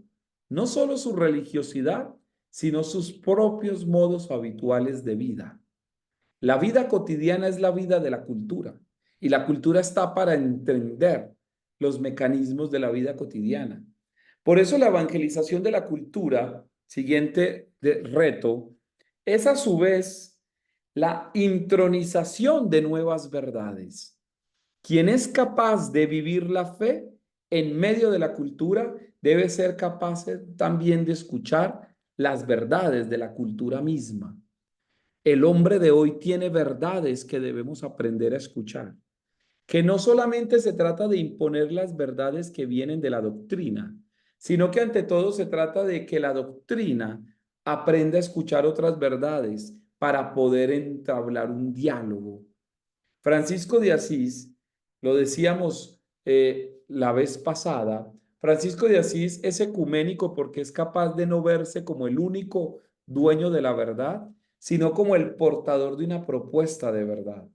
no solo su religiosidad, sino sus propios modos habituales de vida. La vida cotidiana es la vida de la cultura y la cultura está para entender los mecanismos de la vida cotidiana. Por eso la evangelización de la cultura, siguiente reto, es a su vez la intronización de nuevas verdades. Quien es capaz de vivir la fe en medio de la cultura debe ser capaz también de escuchar las verdades de la cultura misma. El hombre de hoy tiene verdades que debemos aprender a escuchar, que no solamente se trata de imponer las verdades que vienen de la doctrina, sino que ante todo se trata de que la doctrina aprenda a escuchar otras verdades para poder entablar un diálogo. Francisco de Asís, lo decíamos la vez pasada, Francisco de Asís es ecuménico porque es capaz de no verse como el único dueño de la verdad, sino como el portador de una propuesta de verdad.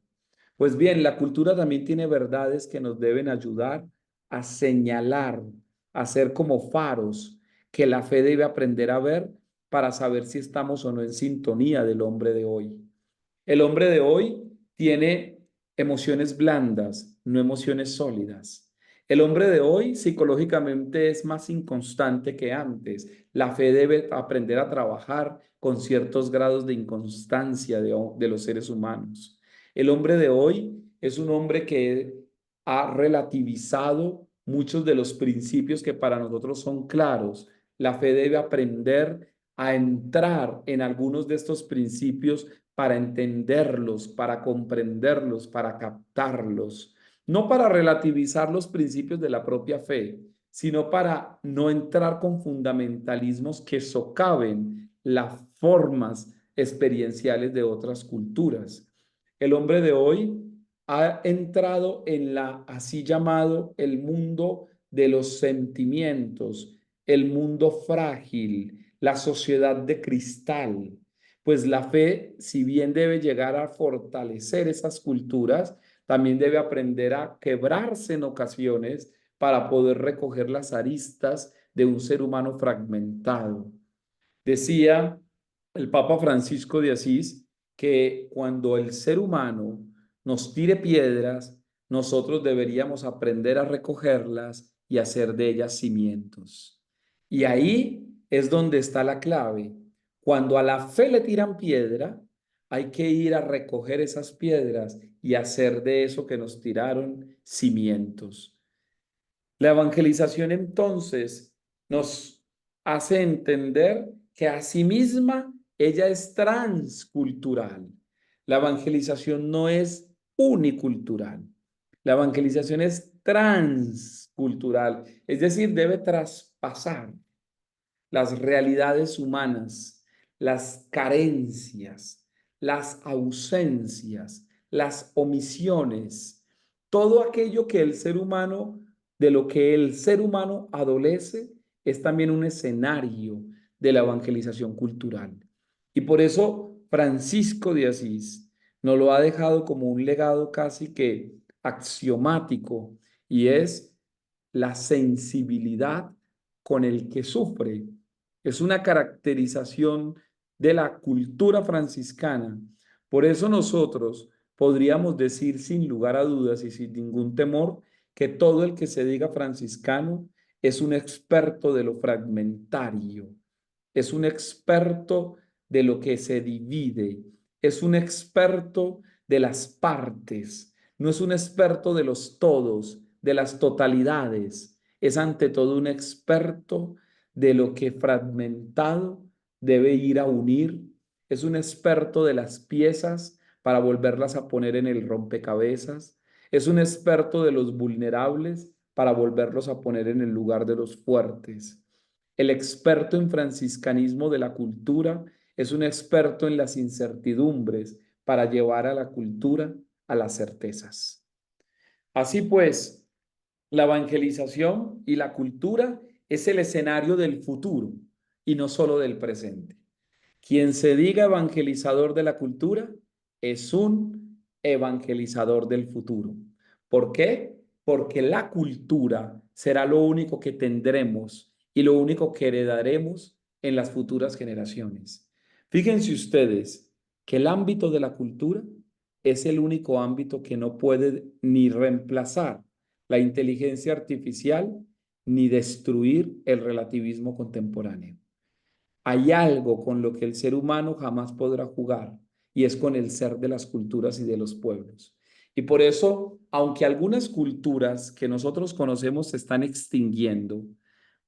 Pues bien, la cultura también tiene verdades que nos deben ayudar a señalar, a ser como faros que la fe debe aprender a ver para saber si estamos o no en sintonía del hombre de hoy. El hombre de hoy tiene emociones blandas, no emociones sólidas. El hombre de hoy psicológicamente es más inconstante que antes. La fe debe aprender a trabajar con ciertos grados de inconstancia de los seres humanos. El hombre de hoy es un hombre que ha relativizado muchos de los principios que para nosotros son claros. La fe debe aprender a entrar en algunos de estos principios para entenderlos, para comprenderlos, para captarlos, no para relativizar los principios de la propia fe, sino para no entrar con fundamentalismos que socaven las formas experienciales de otras culturas. El hombre de hoy ha entrado en la así llamado el mundo de los sentimientos, el mundo frágil, la sociedad de cristal. Pues la fe, si bien debe llegar a fortalecer esas culturas, también debe aprender a quebrarse en ocasiones para poder recoger las aristas de un ser humano fragmentado. Decía el Papa Francisco de Asís que cuando el ser humano nos tire piedras, nosotros deberíamos aprender a recogerlas y hacer de ellas cimientos. Y ahí es donde está la clave. Cuando a la fe le tiran piedra, hay que ir a recoger esas piedras y hacer de eso que nos tiraron cimientos. La evangelización entonces nos hace entender que a sí misma ella es transcultural. La evangelización no es unicultural. La evangelización es transcultural, es decir, debe traspasar las realidades humanas, las carencias, las ausencias, las omisiones, todo aquello que el ser humano, de lo que el ser humano adolece, es también un escenario de la evangelización cultural. Y por eso Francisco de Asís nos lo ha dejado como un legado casi que axiomático, y es la sensibilidad con el que sufre. Es una caracterización de la cultura franciscana. Por eso nosotros podríamos decir sin lugar a dudas y sin ningún temor que todo el que se diga franciscano es un experto de lo fragmentario, es un experto de lo que se divide, es un experto de las partes, no es un experto de los todos, de las totalidades, es ante todo un experto de lo que fragmentado debe ir a unir, es un experto de las piezas para volverlas a poner en el rompecabezas, es un experto de los vulnerables para volverlos a poner en el lugar de los fuertes. El experto en franciscanismo de la cultura es un experto en las incertidumbres para llevar a la cultura a las certezas. Así pues, la evangelización y la cultura es el escenario del futuro y no solo del presente. Quien se diga evangelizador de la cultura es un evangelizador del futuro. ¿Por qué? Porque la cultura será lo único que tendremos y lo único que heredaremos en las futuras generaciones. Fíjense ustedes que el ámbito de la cultura es el único ámbito que no puede ni reemplazar la inteligencia artificial ni destruir el relativismo contemporáneo. Hay algo con lo que el ser humano jamás podrá jugar y es con el ser de las culturas y de los pueblos. Y por eso, aunque algunas culturas que nosotros conocemos se están extinguiendo,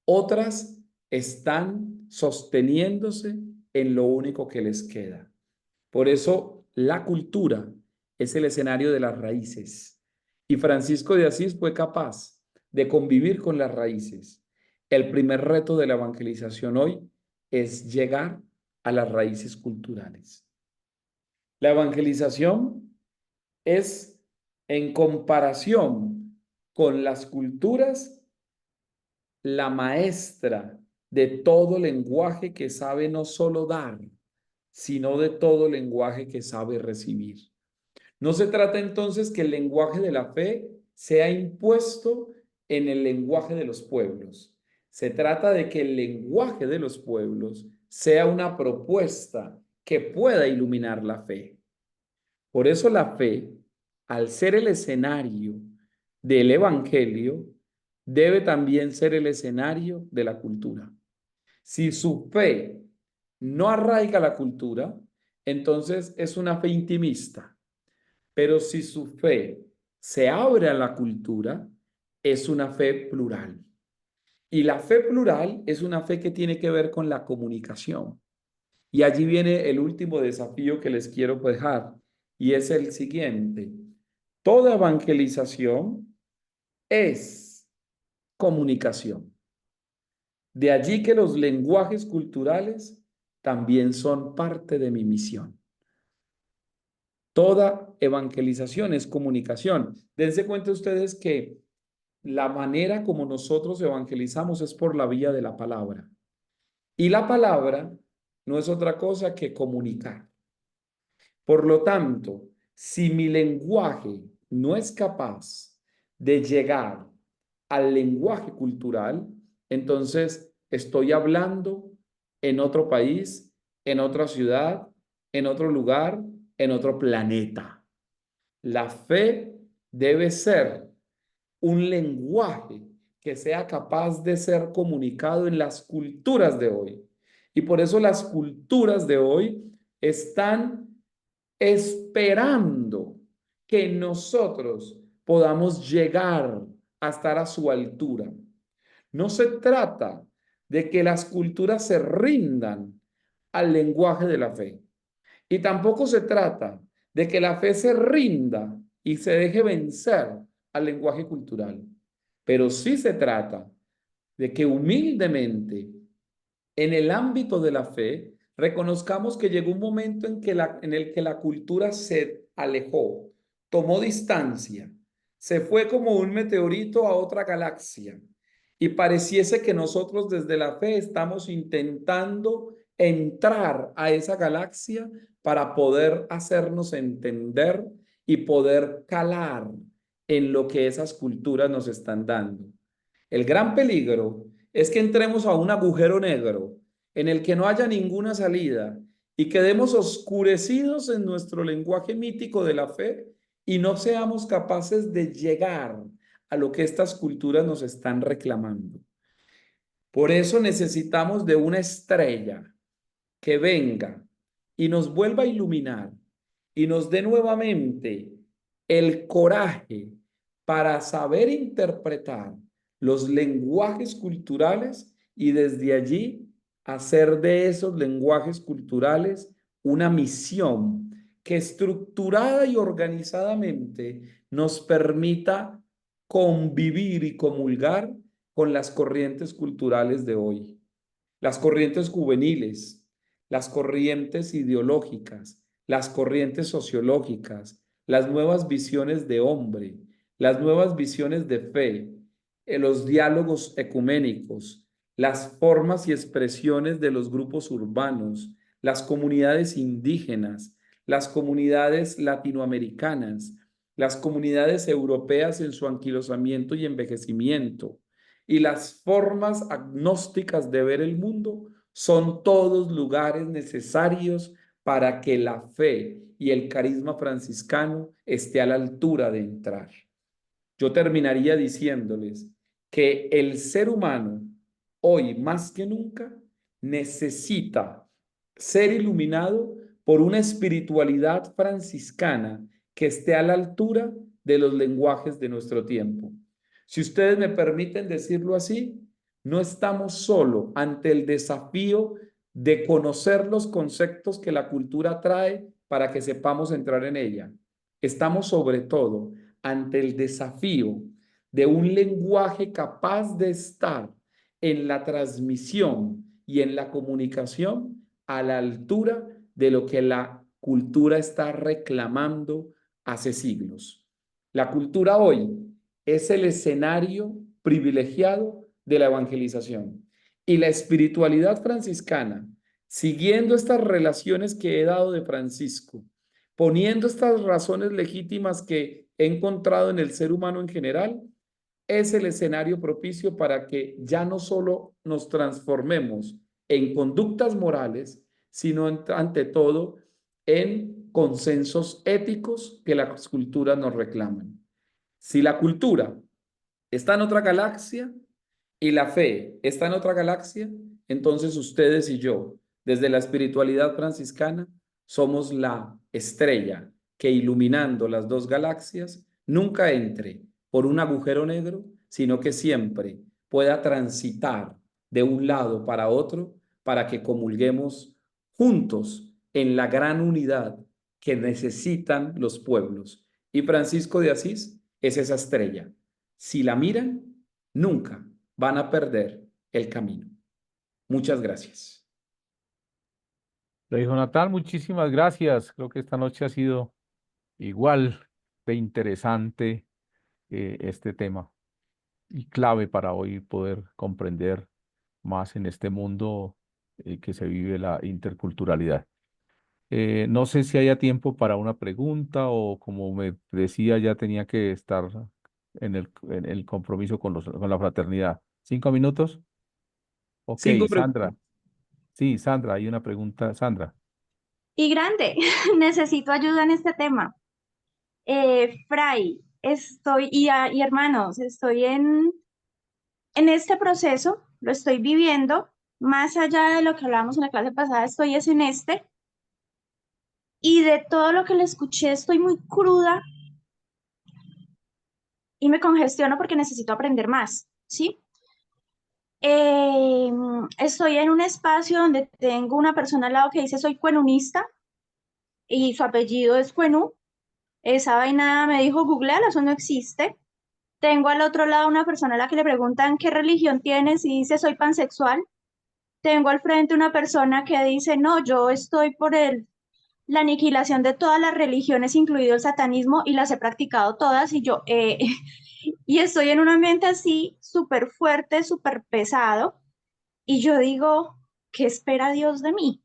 otras están sosteniéndose en lo único que les queda. Por eso, la cultura es el escenario de las raíces. Y Francisco de Asís fue capaz de convivir con las raíces. El primer reto de la evangelización hoy es llegar a las raíces culturales. La evangelización es, en comparación con las culturas, la maestra de todo lenguaje que sabe no solo dar, sino de todo lenguaje que sabe recibir. No se trata entonces que el lenguaje de la fe sea impuesto en el lenguaje de los pueblos. Se trata de que el lenguaje de los pueblos sea una propuesta que pueda iluminar la fe. Por eso la fe, al ser el escenario del evangelio, debe también ser el escenario de la cultura. Si su fe no arraiga la cultura, entonces es una fe intimista. Pero si su fe se abre a la cultura, es una fe plural. Y la fe plural es una fe que tiene que ver con la comunicación. Y allí viene el último desafío que les quiero dejar, y es el siguiente. Toda evangelización es comunicación. De allí que los lenguajes culturales también son parte de mi misión. Toda evangelización es comunicación. Dense cuenta ustedes que la manera como nosotros evangelizamos es por la vía de la palabra. Y la palabra no es otra cosa que comunicar. Por lo tanto, si mi lenguaje no es capaz de llegar al lenguaje cultural, entonces estoy hablando en otro país, en otra ciudad, en otro lugar, en otro planeta. La fe debe ser un lenguaje que sea capaz de ser comunicado en las culturas de hoy. Y por eso las culturas de hoy están esperando que nosotros podamos llegar a estar a su altura. No se trata de que las culturas se rindan al lenguaje de la fe. Y tampoco se trata de que la fe se rinda y se deje vencer al lenguaje cultural. Pero sí se trata de que humildemente, en el ámbito de la fe, reconozcamos que llegó un momento en el que la cultura se alejó, tomó distancia, se fue como un meteorito a otra galaxia y pareciese que nosotros desde la fe estamos intentando entrar a esa galaxia para poder hacernos entender y poder calar en lo que esas culturas nos están dando. El gran peligro es que entremos a un agujero negro en el que no haya ninguna salida y quedemos oscurecidos en nuestro lenguaje mítico de la fe y no seamos capaces de llegar a lo que estas culturas nos están reclamando. Por eso necesitamos de una estrella que venga y nos vuelva a iluminar y nos dé nuevamente el coraje para saber interpretar los lenguajes culturales y desde allí hacer de esos lenguajes culturales una misión que estructurada y organizadamente nos permita convivir y comulgar con las corrientes culturales de hoy, las corrientes juveniles, las corrientes ideológicas, las corrientes sociológicas, las nuevas visiones de hombre, las nuevas visiones de fe, los diálogos ecuménicos, las formas y expresiones de los grupos urbanos, las comunidades indígenas, las comunidades latinoamericanas, las comunidades europeas en su anquilosamiento y envejecimiento, y las formas agnósticas de ver el mundo son todos lugares necesarios para que la fe y el carisma franciscano esté a la altura de entrar. Yo terminaría diciéndoles que el ser humano hoy más que nunca necesita ser iluminado por una espiritualidad franciscana que esté a la altura de los lenguajes de nuestro tiempo. Si ustedes me permiten decirlo así, no estamos solo ante el desafío de conocer los conceptos que la cultura trae para que sepamos entrar en ella. Estamos sobre todo ante el desafío de un lenguaje capaz de estar en la transmisión y en la comunicación a la altura de lo que la cultura está reclamando hace siglos. La cultura hoy es el escenario privilegiado de la evangelización y la espiritualidad franciscana, siguiendo estas relaciones que he dado de Francisco, poniendo estas razones legítimas que he encontrado en el ser humano en general, es el escenario propicio para que ya no solo nos transformemos en conductas morales, sino ante todo en consensos éticos que las culturas nos reclaman. Si la cultura está en otra galaxia y la fe está en otra galaxia, entonces ustedes y yo, desde la espiritualidad franciscana, somos la estrella que iluminando las dos galaxias nunca entre por un agujero negro, sino que siempre pueda transitar de un lado para otro para que comulguemos juntos en la gran unidad que necesitan los pueblos. Y Francisco de Asís es esa estrella. Si la miran, nunca van a perder el camino. Muchas gracias. Lo dijo Natal, muchísimas gracias. Creo que esta noche ha sido igual de interesante este tema y clave para hoy poder comprender más en este mundo que se vive la interculturalidad. No sé si haya tiempo para una pregunta o como me decía, ya tenía que estar en el compromiso con con la fraternidad. ¿5 minutos? Ok, 5 preguntas. Sandra. Sí, Sandra, hay una pregunta. Sandra. Y grande, necesito ayuda en este tema. Fray, y hermanos, estoy en este proceso, lo estoy viviendo, más allá de lo que hablábamos en la clase pasada, estoy es en este, y de todo lo que le escuché estoy muy cruda y me congestiono porque necesito aprender más, ¿sí? Eh, Estoy en un espacio donde tengo una persona al lado que dice soy cuenunista y su apellido es Cuenú. Esa vaina me dijo, googleala, eso no existe. Tengo al otro lado una persona a la que le preguntan qué religión tienes y dice soy pansexual. Tengo al frente una persona que dice, no, yo estoy por la aniquilación de todas las religiones, incluido el satanismo, y las he practicado todas. Y yo, y estoy en un ambiente así súper fuerte, súper pesado. Y yo digo, ¿qué espera Dios de mí?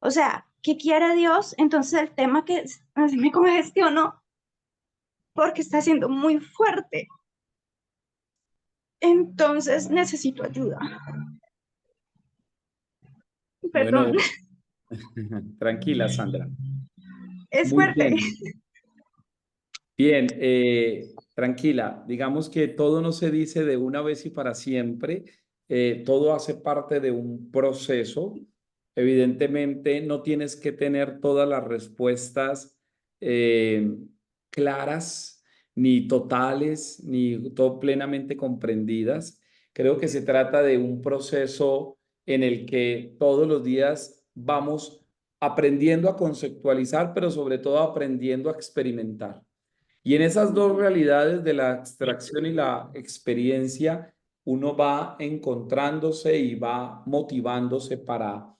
O sea, ¿qué quiere Dios? Entonces el tema que así me congestionó porque está siendo muy fuerte. Entonces necesito ayuda. Bueno, Perdón, tranquila, Sandra. es Muy fuerte. bien. Bien, tranquila. Digamos que todo no se dice de una vez y para siempre. Todo hace parte de un proceso. Evidentemente, no tienes que tener todas las respuestas eh, claras, ni totales, ni todo plenamente comprendidas. Creo que se trata de un proceso en el que todos los días vamos aprendiendo a conceptualizar, pero sobre todo aprendiendo a experimentar. Y en esas dos realidades de la abstracción y la experiencia, uno va encontrándose y va motivándose para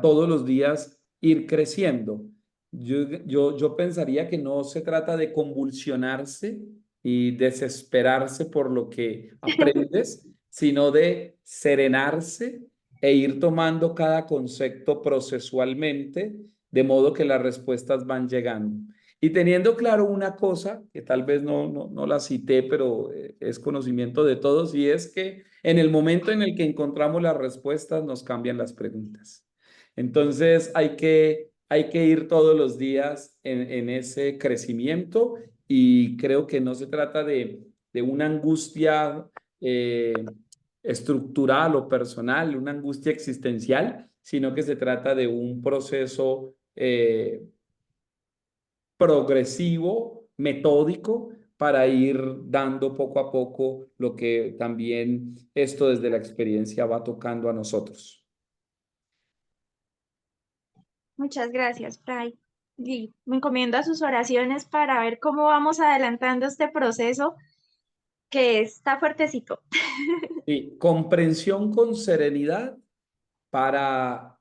todos los días ir creciendo. Yo pensaría que no se trata de convulsionarse y desesperarse por lo que aprendes, sino de serenarse e ir tomando cada concepto procesualmente, de modo que las respuestas van llegando. Y teniendo claro una cosa, que tal vez no la cité, pero es conocimiento de todos, y es que en el momento en el que encontramos las respuestas, nos cambian las preguntas. Entonces hay que ir todos los días en ese crecimiento y creo que no se trata de una angustia estructural o personal, una angustia existencial, sino que se trata de un proceso progresivo, metódico, para ir dando poco a poco lo que también esto desde la experiencia va tocando a nosotros. Muchas gracias, Fray. Y me encomiendo a sus oraciones para ver cómo vamos adelantando este proceso que está fuertecito. Y comprensión con serenidad para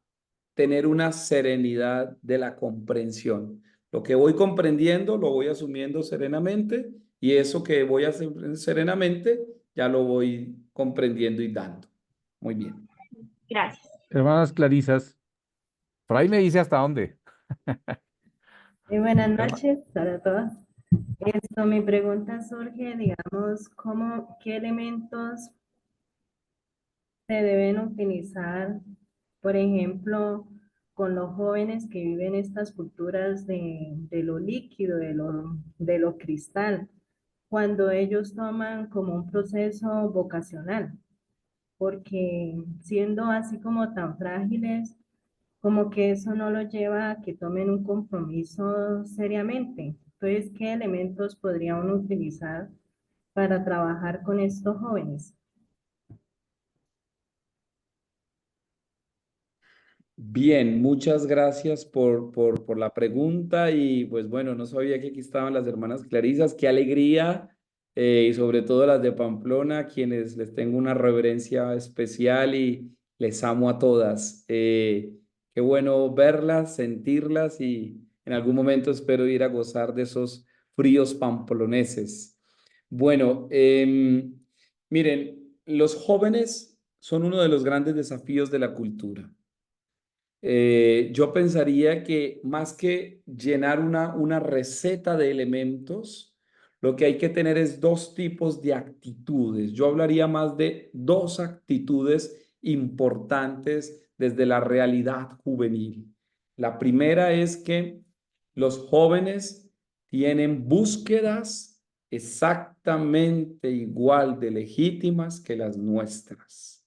tener una serenidad de la comprensión. Lo que voy comprendiendo lo voy asumiendo serenamente y eso que voy a hacer serenamente ya lo voy comprendiendo y dando. Muy bien. Gracias. Hermanas Clarisas, por ahí me dice hasta dónde. Buenas Herma- noches para todas. Mi pregunta surge, digamos, qué elementos se deben utilizar, por ejemplo, con los jóvenes que viven estas culturas de lo líquido, de lo cristal, cuando ellos toman como un proceso vocacional, porque siendo así como tan frágiles, como que eso no lo lleva a que tomen un compromiso seriamente. Entonces, ¿qué elementos podría uno utilizar para trabajar con estos jóvenes? Bien, muchas gracias por la pregunta y pues bueno, no sabía que aquí estaban las hermanas Clarisas, qué alegría y sobre todo las de Pamplona, a quienes les tengo una reverencia especial y les amo a todas. Qué bueno verlas, sentirlas y en algún momento espero ir a gozar de esos fríos pamploneses. Bueno, miren, los jóvenes son uno de los grandes desafíos de la cultura. Yo pensaría que más que llenar una receta de elementos, lo que hay que tener es dos tipos de actitudes. Yo hablaría más de dos actitudes importantes desde la realidad juvenil. La primera es que los jóvenes tienen búsquedas exactamente igual de legítimas que las nuestras.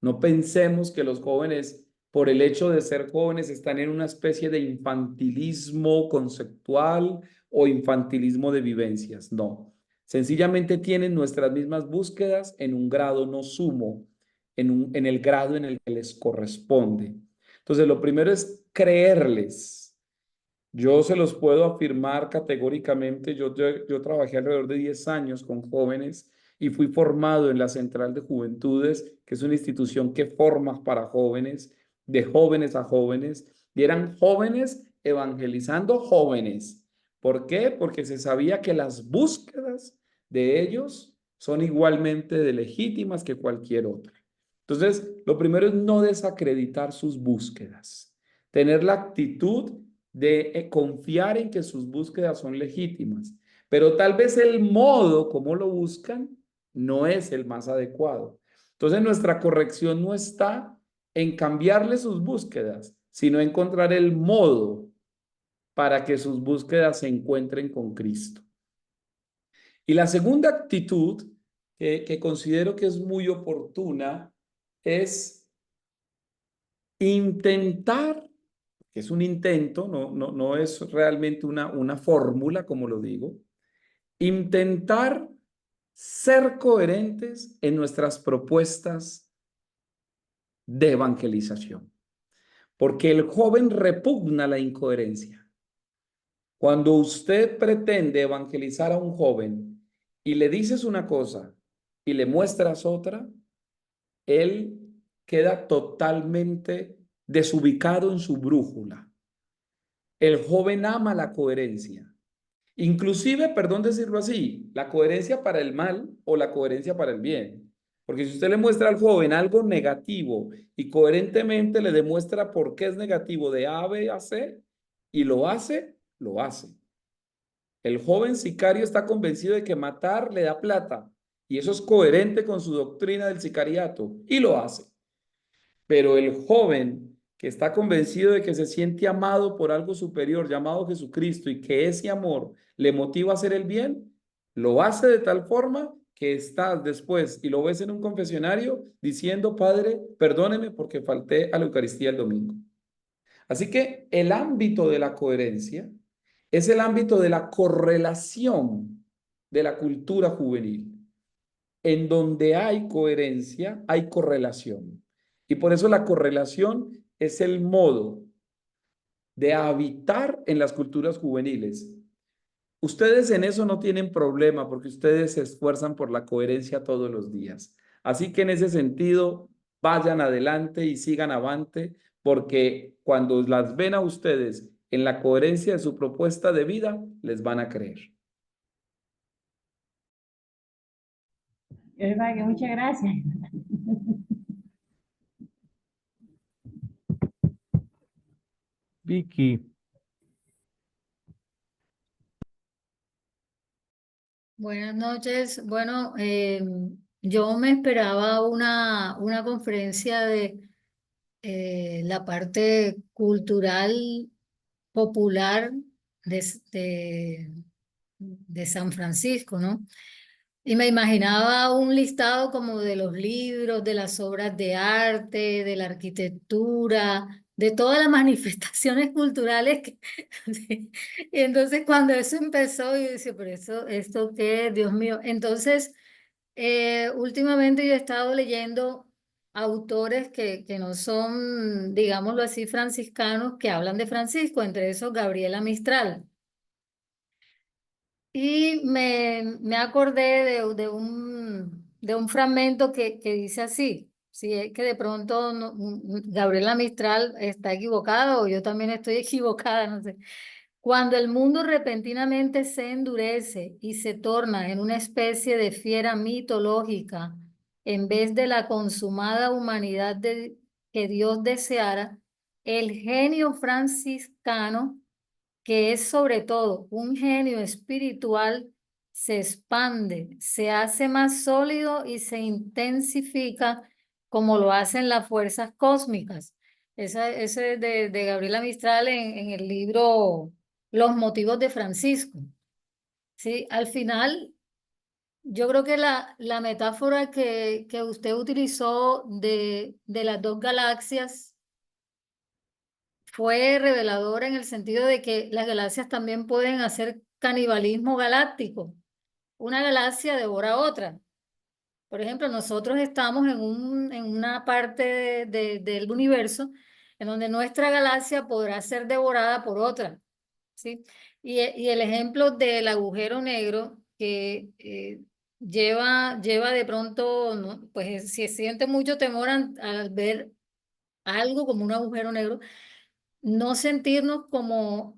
No pensemos que los jóvenes, por el hecho de ser jóvenes, están en una especie de infantilismo conceptual o infantilismo de vivencias. No, sencillamente tienen nuestras mismas búsquedas en un grado no sumo, en el grado en el que les corresponde. Entonces, lo primero es creerles, Yo se los puedo afirmar categóricamente. Yo trabajé alrededor de 10 años con jóvenes y fui formado en la Central de Juventudes, que es una institución que forma para jóvenes, de jóvenes a jóvenes, y eran jóvenes evangelizando jóvenes. ¿Por qué? Porque se sabía que las búsquedas de ellos son igualmente de legítimas que cualquier otra. Entonces, lo primero es no desacreditar sus búsquedas, tener la actitud de confiar en que sus búsquedas son legítimas, pero tal vez el modo como lo buscan no es el más adecuado. Entonces, nuestra corrección no está en cambiarle sus búsquedas, sino encontrar el modo para que sus búsquedas se encuentren con Cristo. Y la segunda actitud que considero que es muy oportuna es intentar, que es un intento, no es realmente una fórmula, como lo digo, intentar ser coherentes en nuestras propuestas de evangelización, porque el joven repugna la incoherencia. Cuando usted pretende evangelizar a un joven y le dices una cosa y le muestras otra, él queda totalmente desubicado en su brújula. El joven ama la coherencia. Inclusive, perdón decirlo así, la coherencia para el mal o la coherencia para el bien. Porque si usted le muestra al joven algo negativo y coherentemente le demuestra por qué es negativo de A, B a C y lo hace, lo hace. El joven sicario está convencido de que matar le da plata y eso es coherente con su doctrina del sicariato y lo hace. Pero el joven que está convencido de que se siente amado por algo superior llamado Jesucristo y que ese amor le motiva a hacer el bien, lo hace de tal forma que estás después y lo ves en un confesionario diciendo, Padre, perdóneme porque falté a la Eucaristía el domingo. Así que el ámbito de la coherencia es el ámbito de la correlación de la cultura juvenil. En donde hay coherencia, hay correlación. Y por eso la correlación es el modo de habitar en las culturas juveniles. Ustedes en eso no tienen problema porque ustedes se esfuerzan por la coherencia todos los días. Así que en ese sentido, vayan adelante y sigan avante porque cuando las ven a ustedes en la coherencia de su propuesta de vida, les van a creer. Es verdad que muchas gracias. Vicky, Buenas noches. Bueno, yo me esperaba una conferencia de la parte cultural popular de, de, de San Francisco, ¿no? Y me imaginaba un listado como de los libros, de las obras de arte, de la arquitectura, de todas las manifestaciones culturales que... Sí. Y entonces cuando eso empezó, yo decía, pero ¿esto qué? Dios mío. Entonces, últimamente yo he estado leyendo autores que no son, digámoslo así, franciscanos, que hablan de Francisco, entre esos Gabriela Mistral. Y me acordé de un fragmento que dice así, si es que de pronto Gabriela Mistral está equivocada o yo también estoy equivocada, no sé. Cuando el mundo repentinamente se endurece y se torna en una especie de fiera mitológica, en vez de la consumada humanidad que Dios deseara, el genio franciscano, que es sobre todo un genio espiritual, se expande, se hace más sólido y se intensifica como lo hacen las fuerzas cósmicas. Ese es de Gabriela Mistral en el libro Los motivos de Francisco. Sí, al final, yo creo que la metáfora que usted utilizó de las dos galaxias fue reveladora en el sentido de que las galaxias también pueden hacer canibalismo galáctico. Una galaxia devora a otra. Por ejemplo, nosotros estamos en una parte del universo en donde nuestra galaxia podrá ser devorada por otra. ¿sí? Y el ejemplo del agujero negro que lleva de pronto, ¿no? Pues si siente mucho temor al ver algo como un agujero negro, no sentirnos como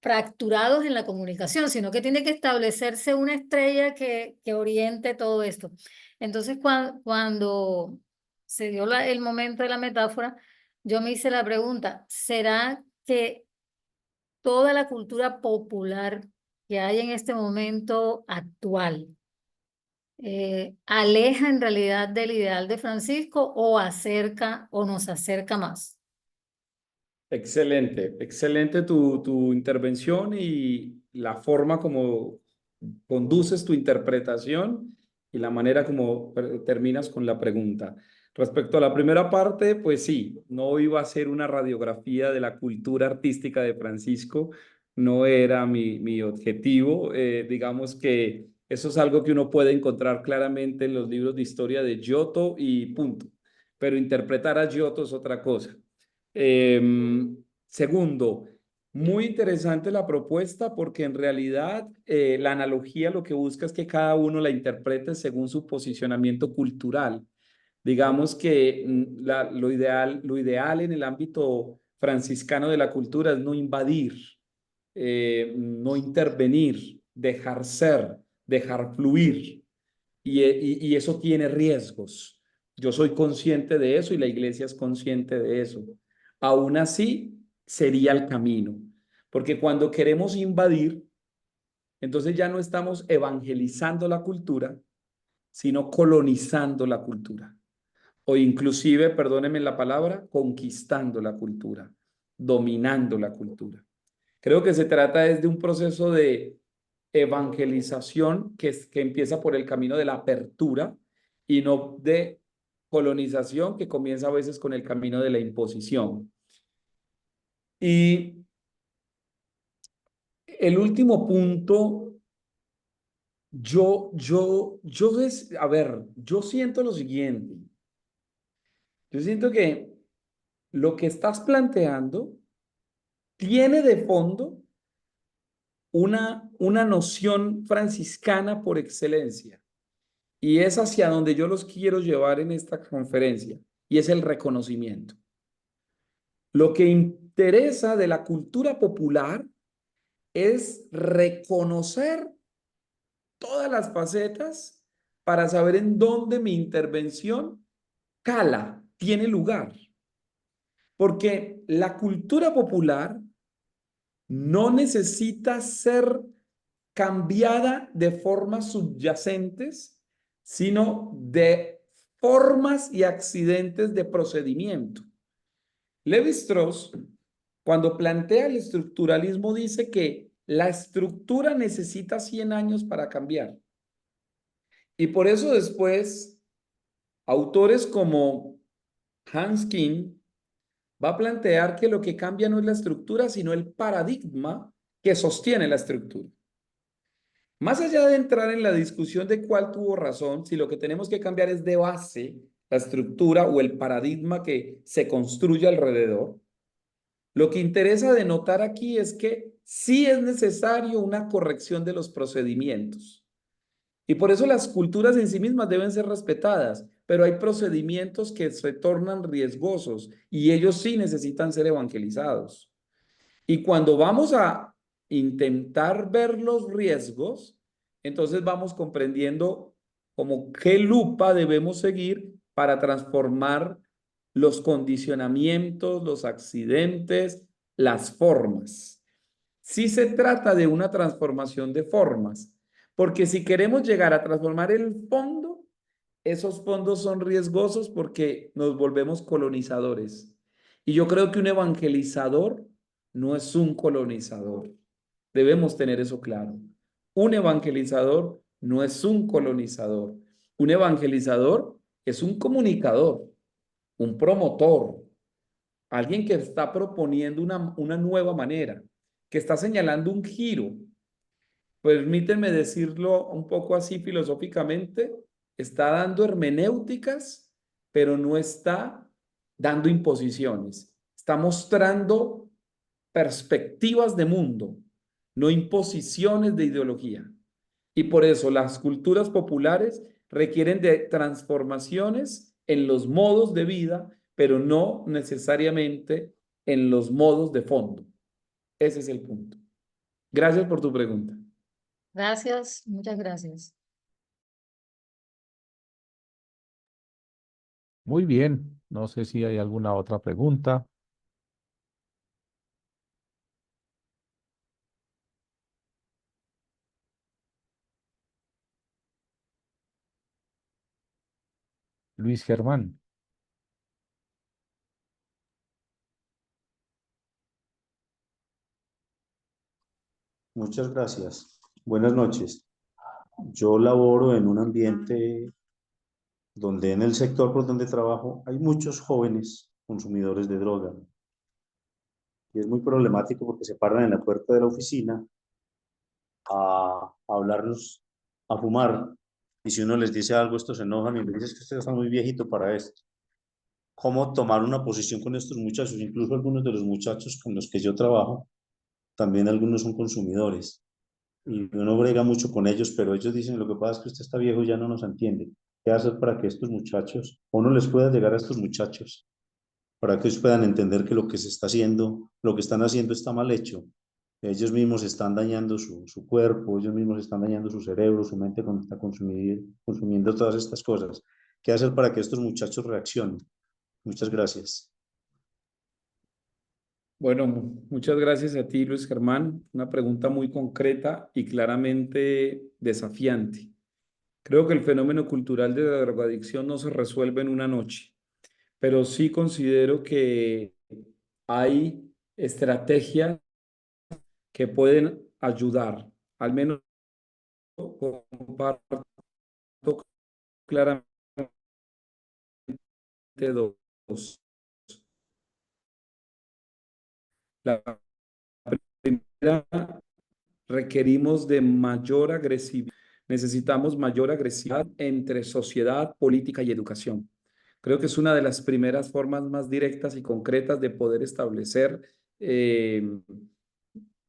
fracturados en la comunicación, sino que tiene que establecerse una estrella que oriente todo esto. Entonces, cuando se dio el momento de la metáfora, yo me hice la pregunta, ¿será que toda la cultura popular que hay en este momento actual aleja en realidad del ideal de Francisco o acerca o nos acerca más? Excelente, excelente tu intervención y la forma como conduces tu interpretación y la manera como terminas con la pregunta. Respecto a la primera parte, pues sí, no iba a ser una radiografía de la cultura artística de Francisco, no era mi objetivo. Digamos que eso es algo que uno puede encontrar claramente en los libros de historia de Giotto y punto, pero interpretar a Giotto es otra cosa. Segundo, muy interesante la propuesta porque en realidad la analogía lo que busca es que cada uno la interprete según su posicionamiento cultural. Digamos que lo ideal en el ámbito franciscano de la cultura es no invadir, no intervenir, dejar ser, dejar fluir. Y eso tiene riesgos. Yo soy consciente de eso y la iglesia es consciente de eso. Aún así, sería el camino. Porque cuando queremos invadir, entonces ya no estamos evangelizando la cultura, sino colonizando la cultura. O inclusive, perdónenme la palabra, conquistando la cultura, dominando la cultura. Creo que se trata desde un proceso de evangelización que empieza por el camino de la apertura y no de colonización que comienza a veces con el camino de la imposición. Y el último punto, a ver, yo siento lo siguiente. Yo siento que lo que estás planteando tiene de fondo una noción franciscana por excelencia. Y es hacia donde yo los quiero llevar en esta conferencia, y es el reconocimiento. Lo que interesa de la cultura popular es reconocer todas las facetas para saber en dónde mi intervención cala, tiene lugar. Porque la cultura popular no necesita ser cambiada de formas subyacentes, sino de formas y accidentes de procedimiento. Levi-Strauss, cuando plantea el estructuralismo, dice que la estructura necesita 100 años para cambiar. Y por eso después, autores como Hans King va a plantear que lo que cambia no es la estructura, sino el paradigma que sostiene la estructura. Más allá de entrar en la discusión de cuál tuvo razón, si lo que tenemos que cambiar es de base la estructura o el paradigma que se construye alrededor, lo que interesa denotar aquí es que sí es necesario una corrección de los procedimientos. Y por eso las culturas en sí mismas deben ser respetadas, pero hay procedimientos que se tornan riesgosos y ellos sí necesitan ser evangelizados. Y cuando vamos a intentar ver los riesgos, entonces vamos comprendiendo como qué lupa debemos seguir para transformar los condicionamientos, los accidentes, las formas. Sí se trata de una transformación de formas, porque si queremos llegar a transformar el fondo, esos fondos son riesgosos porque nos volvemos colonizadores. Y yo creo que un evangelizador no es un colonizador. Debemos tener eso claro. Un evangelizador no es un colonizador. Un evangelizador es un comunicador, un promotor, alguien que está proponiendo una nueva manera, que está señalando un giro. Permítanme decirlo un poco así filosóficamente, está dando hermenéuticas, pero no está dando imposiciones. Está mostrando perspectivas de mundo, no imposiciones de ideología. Y por eso las culturas populares requieren de transformaciones en los modos de vida, pero no necesariamente en los modos de fondo. Ese es el punto. Gracias por tu pregunta. Gracias, muchas gracias. Muy bien. No sé si hay alguna otra pregunta. Luis Germán. Muchas gracias. Buenas noches. Yo laboro en un ambiente donde en el sector por donde trabajo hay muchos jóvenes consumidores de droga. Y es muy problemático porque se paran en la puerta de la oficina a hablarnos, a fumar. Y si uno les dice algo, estos se enojan y les dicen que usted está muy viejito para esto. ¿Cómo tomar una posición con estos muchachos? Incluso algunos de los muchachos con los que yo trabajo, también algunos son consumidores. Y uno brega mucho con ellos, pero ellos dicen, lo que pasa es que usted está viejo y ya no nos entiende. ¿Qué hacer para que estos muchachos, o no les pueda llegar a estos muchachos, para que ellos puedan entender que lo que se está haciendo, lo que están haciendo está mal hecho? Ellos mismos están dañando su cuerpo, ellos mismos están dañando su cerebro, su mente cuando está consumiendo todas estas cosas. ¿Qué hacer para que estos muchachos reaccionen? Muchas gracias. Bueno, muchas gracias a ti, Luis Germán. Una pregunta muy concreta y claramente desafiante. Creo que el fenómeno cultural de la drogadicción no se resuelve en una noche, pero sí considero que hay estrategias que pueden ayudar. Al menos comparto claramente dos. La primera, requerimos de mayor agresividad. Necesitamos mayor agresividad entre sociedad, política y educación. Creo que es una de las primeras formas más directas y concretas de poder establecer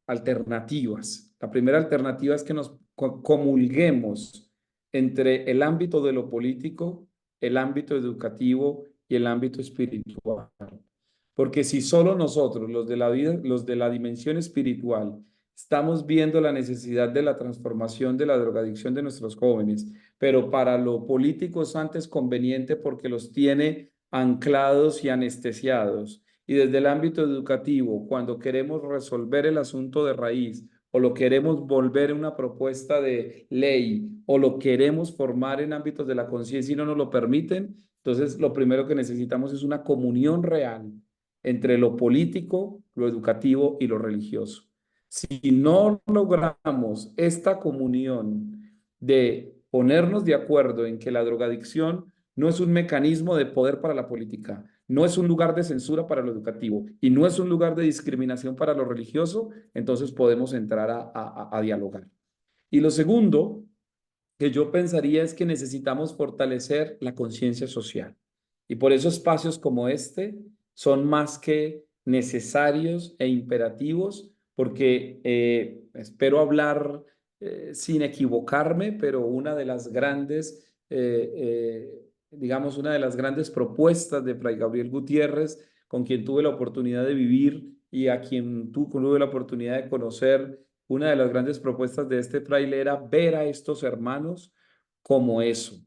alternativas. La primera alternativa es que nos comulguemos entre el ámbito de lo político, el ámbito educativo y el ámbito espiritual. Porque si solo nosotros, los de la vida, los de la dimensión espiritual, estamos viendo la necesidad de la transformación de la drogadicción de nuestros jóvenes, pero para lo político es antes conveniente porque los tiene anclados y anestesiados. Y desde el ámbito educativo, cuando queremos resolver el asunto de raíz o lo queremos volver una propuesta de ley o lo queremos formar en ámbitos de la conciencia y no nos lo permiten, entonces lo primero que necesitamos es una comunión real entre lo político, lo educativo y lo religioso. Si no logramos esta comunión de ponernos de acuerdo en que la drogadicción no es un mecanismo de poder para la política, no es un lugar de censura para lo educativo y no es un lugar de discriminación para lo religioso, entonces podemos entrar a dialogar. Y lo segundo que yo pensaría es que necesitamos fortalecer la conciencia social. Y por eso espacios como este son más que necesarios e imperativos, porque espero hablar sin equivocarme, pero una de las grandes, digamos, una de las grandes propuestas de Fray Gabriel Gutiérrez, con quien tuve la oportunidad de vivir y a quien tuve la oportunidad de conocer, una de las grandes propuestas de este fraile era ver a estos hermanos como eso,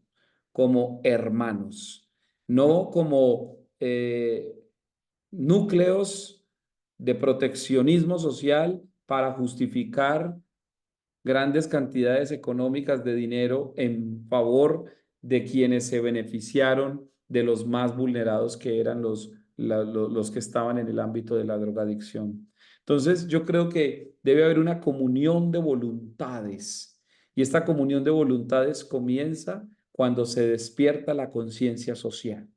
como hermanos, no como núcleos de proteccionismo social para justificar grandes cantidades económicas de dinero en favor de quienes se beneficiaron de los más vulnerados que eran los que estaban en el ámbito de la drogadicción. Entonces, yo creo que debe haber una comunión de voluntades y esta comunión de voluntades comienza cuando se despierta la conciencia social.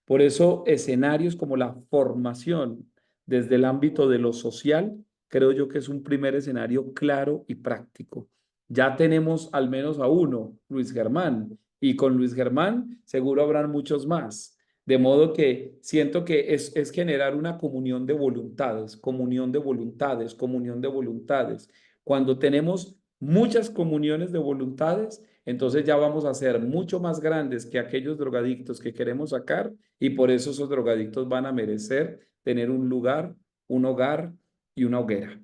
Por eso, escenarios como la formación desde el ámbito de lo social, creo yo que es un primer escenario claro y práctico. Ya tenemos al menos a uno, Luis Germán, y con Luis Germán seguro habrán muchos más. De modo que siento que es generar una comunión de voluntades, comunión de voluntades, comunión de voluntades. Cuando tenemos muchas comuniones de voluntades, entonces ya vamos a ser mucho más grandes que aquellos drogadictos que queremos sacar y por eso esos drogadictos van a merecer tener un lugar, un hogar y una hoguera.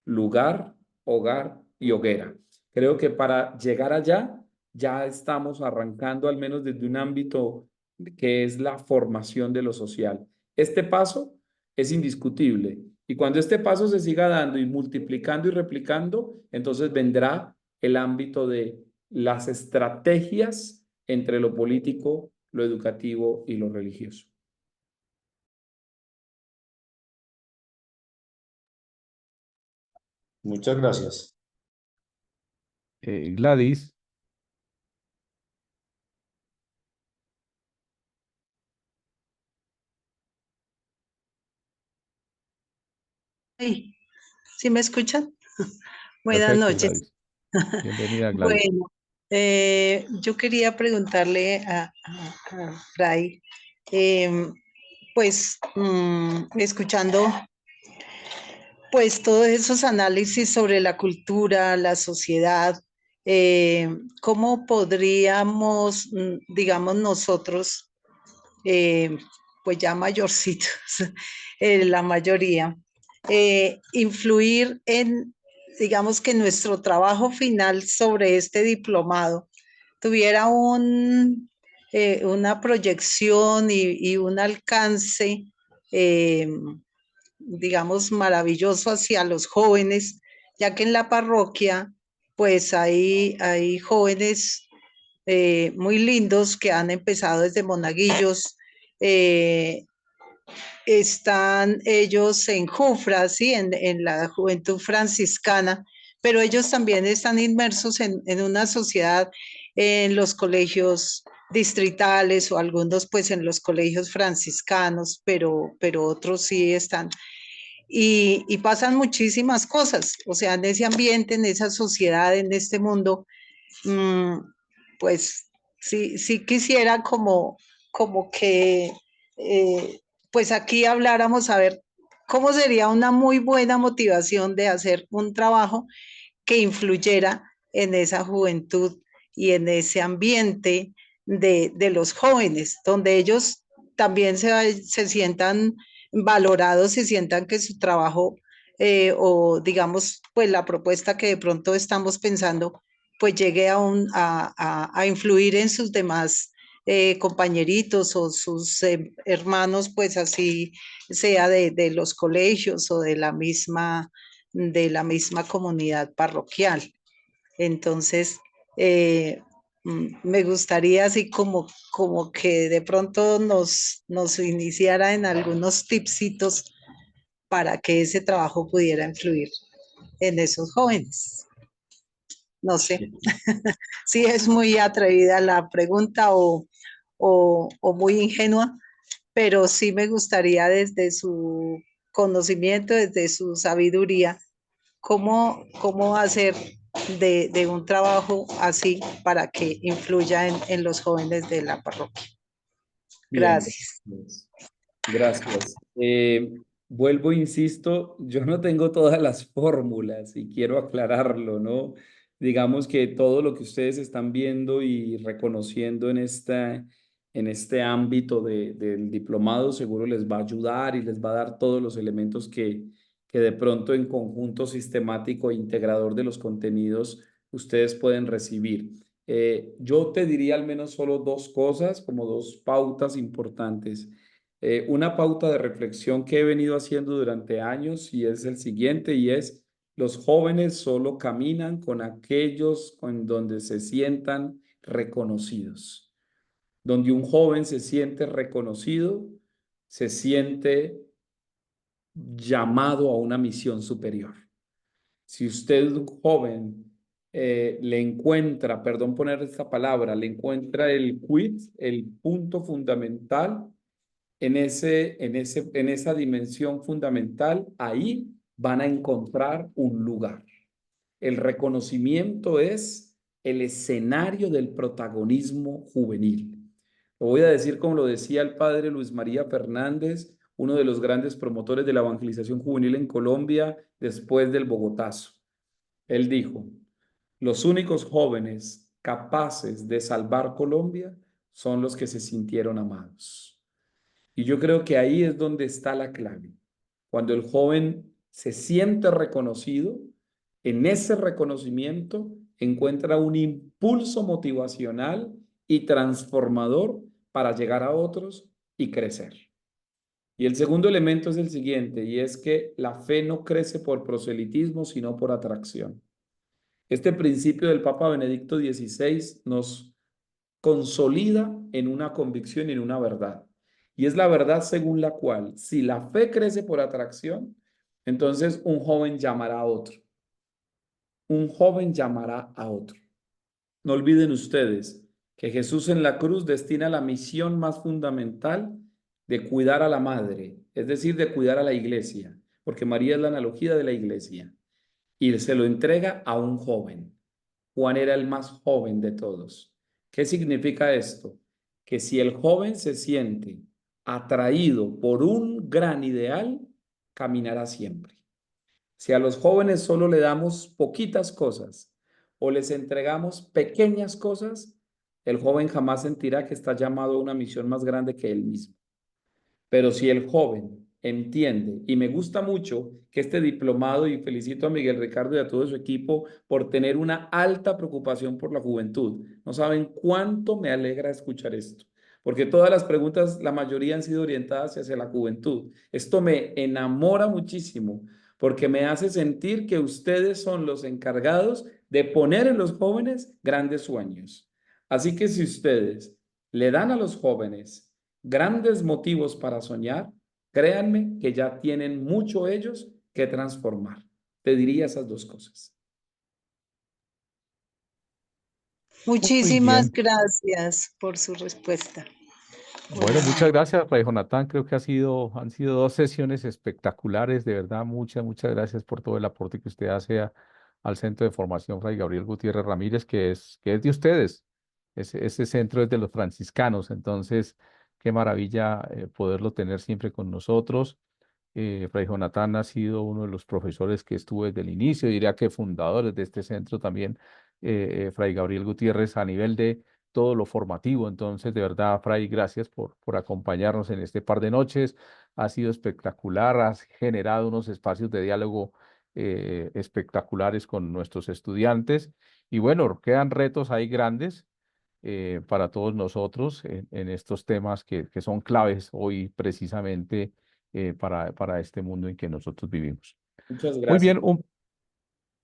Lugar, hogar y hoguera. Creo que para llegar allá ya estamos arrancando al menos desde un ámbito que es la formación de lo social. Este paso es indiscutible y cuando este paso se siga dando y multiplicando y replicando, entonces vendrá el ámbito de las estrategias entre lo político, lo educativo y lo religioso. Muchas gracias. Gladys, Sí, ¿sí me escuchan? Buenas perfecto, noches. Gladys. Bienvenida, Gladys. Bueno, yo quería preguntarle a Fray, pues escuchando pues todos esos análisis sobre la cultura, la sociedad, ¿cómo podríamos, digamos nosotros, pues ya mayorcitos, la mayoría, influir en, digamos que nuestro trabajo final sobre este diplomado tuviera una proyección y un alcance, digamos, maravilloso hacia los jóvenes, ya que en la parroquia, pues hay jóvenes muy lindos que han empezado desde monaguillos, eh, están ellos en Jufra, ¿sí? En la juventud franciscana, pero ellos también están inmersos en una sociedad, en los colegios distritales o algunos pues en los colegios franciscanos, pero otros sí están. Y pasan muchísimas cosas, o sea, en ese ambiente, en esa sociedad, en este mundo, mmm, pues sí quisiera como que pues aquí habláramos a ver cómo sería una muy buena motivación de hacer un trabajo que influyera en esa juventud y en ese ambiente de los jóvenes, donde ellos también se sientan valorados, se sientan que su trabajo o digamos, pues la propuesta que de pronto estamos pensando, pues llegue a influir en sus demás compañeritos o sus hermanos, pues así sea de los colegios o de la misma comunidad parroquial. Entonces, me gustaría así como que de pronto nos iniciara en algunos tipsitos para que ese trabajo pudiera influir en esos jóvenes. No sé si es muy atrevida la pregunta o muy ingenua, pero sí me gustaría desde su conocimiento, desde su sabiduría, cómo hacer de un trabajo así para que influya en los jóvenes de la parroquia. Bien, Gracias. gracias. Vuelvo, insisto, yo no tengo todas las fórmulas y quiero aclararlo, ¿no? Digamos que todo lo que ustedes están viendo y reconociendo en este ámbito del diplomado seguro les va a ayudar y les va a dar todos los elementos que de pronto en conjunto sistemático e integrador de los contenidos ustedes pueden recibir. Yo te diría al menos solo dos cosas, como dos pautas importantes. Una pauta de reflexión que he venido haciendo durante años y es el siguiente y es los jóvenes solo caminan con aquellos con donde se sientan reconocidos. Donde un joven se siente reconocido, se siente llamado a una misión superior. Si usted, un joven, le encuentra, perdón poner esta palabra, le encuentra el quid, el punto fundamental en esa dimensión fundamental, ahí van a encontrar un lugar. El reconocimiento es el escenario del protagonismo juvenil. Lo voy a decir como lo decía el padre Luis María Fernández, uno de los grandes promotores de la evangelización juvenil en Colombia después del Bogotazo. Él dijo, los únicos jóvenes capaces de salvar Colombia son los que se sintieron amados. Y yo creo que ahí es donde está la clave. Cuando el joven se siente reconocido, en ese reconocimiento encuentra un impulso motivacional y transformador para llegar a otros y crecer. Y el segundo elemento es el siguiente, y es que la fe no crece por proselitismo, sino por atracción. Este principio del Papa Benedicto XVI nos consolida en una convicción y en una verdad. Y es la verdad según la cual, si la fe crece por atracción, entonces un joven llamará a otro. Un joven llamará a otro. No olviden ustedes que Jesús en la cruz destina la misión más fundamental de cuidar a la madre, es decir, de cuidar a la iglesia, porque María es la analogía de la iglesia, y se lo entrega a un joven. Juan era el más joven de todos. ¿Qué significa esto? Que si el joven se siente atraído por un gran ideal, caminará siempre. Si a los jóvenes solo le damos poquitas cosas o les entregamos pequeñas cosas, el joven jamás sentirá que está llamado a una misión más grande que él mismo. Pero si el joven entiende, y me gusta mucho que este diplomado, y felicito a Miguel Ricardo y a todo su equipo por tener una alta preocupación por la juventud. No saben cuánto me alegra escuchar esto, porque todas las preguntas, la mayoría han sido orientadas hacia la juventud. Esto me enamora muchísimo, porque me hace sentir que ustedes son los encargados de poner en los jóvenes grandes sueños. Así que si ustedes le dan a los jóvenes grandes motivos para soñar, créanme que ya tienen mucho ellos que transformar. Te diría esas dos cosas. Muy Muchísimas bien. gracias por su respuesta. Bueno, muchas gracias, Fray Jonatán. Creo que han sido dos sesiones espectaculares. De verdad, muchas gracias por todo el aporte que usted hace al Centro de Formación Fray Gabriel Gutiérrez Ramírez, que es de ustedes. Ese centro es de los franciscanos. Entonces, qué maravilla poderlo tener siempre con nosotros. Fray Jonatán ha sido uno de los profesores que estuvo desde el inicio, diría que fundadores de este centro también, Fray Gabriel Gutiérrez, a nivel de todo lo formativo. Entonces, de verdad, Fray, gracias por acompañarnos en este par de noches. Ha sido espectacular, has generado unos espacios de diálogo espectaculares con nuestros estudiantes. Y bueno, quedan retos ahí grandes para todos nosotros en estos temas que son claves hoy precisamente para este mundo en que nosotros vivimos. Muchas Muy gracias. bien,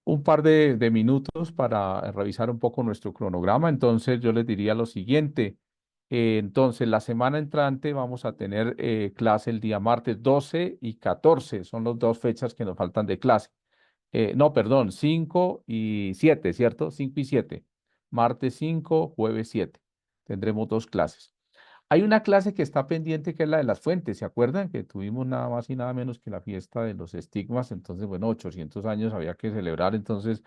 un par de minutos para revisar un poco nuestro cronograma. Entonces, yo les diría lo siguiente. Entonces, la semana entrante vamos a tener clase el día martes 12 y 14. Son las dos fechas que nos faltan de clase. No, perdón, 5 y 7, ¿cierto? 5 y 7. Martes 5, jueves 7. Tendremos dos clases. Hay una clase que está pendiente que es la de las fuentes. ¿Se acuerdan que tuvimos nada más y nada menos que la fiesta de los estigmas? Entonces, bueno, 800 años había que celebrar, entonces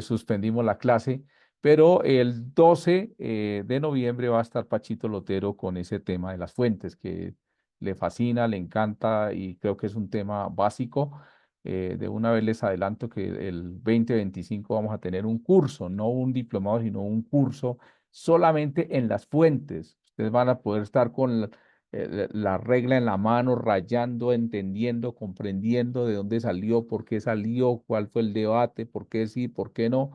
suspendimos la clase. Pero el 12 de noviembre va a estar Pachito Lotero con ese tema de las fuentes, que le fascina, le encanta y creo que es un tema básico. De una vez les adelanto que el 2025 vamos a tener un curso, no un diplomado, sino un curso solamente en las fuentes. Ustedes van a poder estar con la regla en la mano, rayando, entendiendo, comprendiendo de dónde salió, cuál fue el debate, por qué sí, por qué no.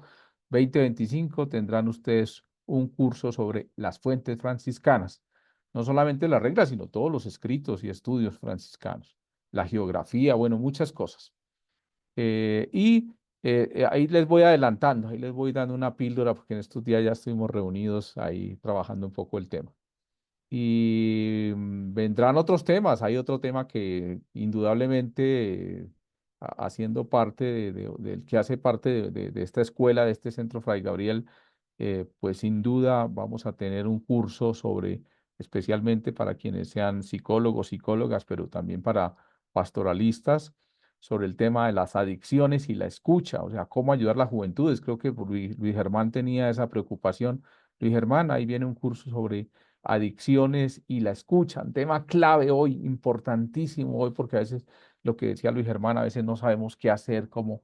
2025 tendrán ustedes un curso sobre las fuentes franciscanas. No solamente las reglas, sino todos los escritos y estudios franciscanos. La geografía, bueno, muchas cosas. Ahí les voy adelantando, ahí les voy dando una píldora porque en estos días ya estuvimos reunidos ahí trabajando un poco el tema. Y vendrán otros temas, hay otro tema que indudablemente haciendo parte del que hace parte de esta escuela, de este centro Fray Gabriel, pues sin duda vamos a tener un curso sobre, especialmente para quienes sean psicólogos, psicólogas, pero también para pastoralistas, sobre el tema de las adicciones y la escucha, o sea, cómo ayudar a las juventudes. Creo que Luis Germán tenía esa preocupación. Luis Germán, ahí viene un curso sobre adicciones y la escucha. Un tema clave hoy, importantísimo hoy, porque a veces lo que decía Luis Germán, a veces no sabemos qué hacer, como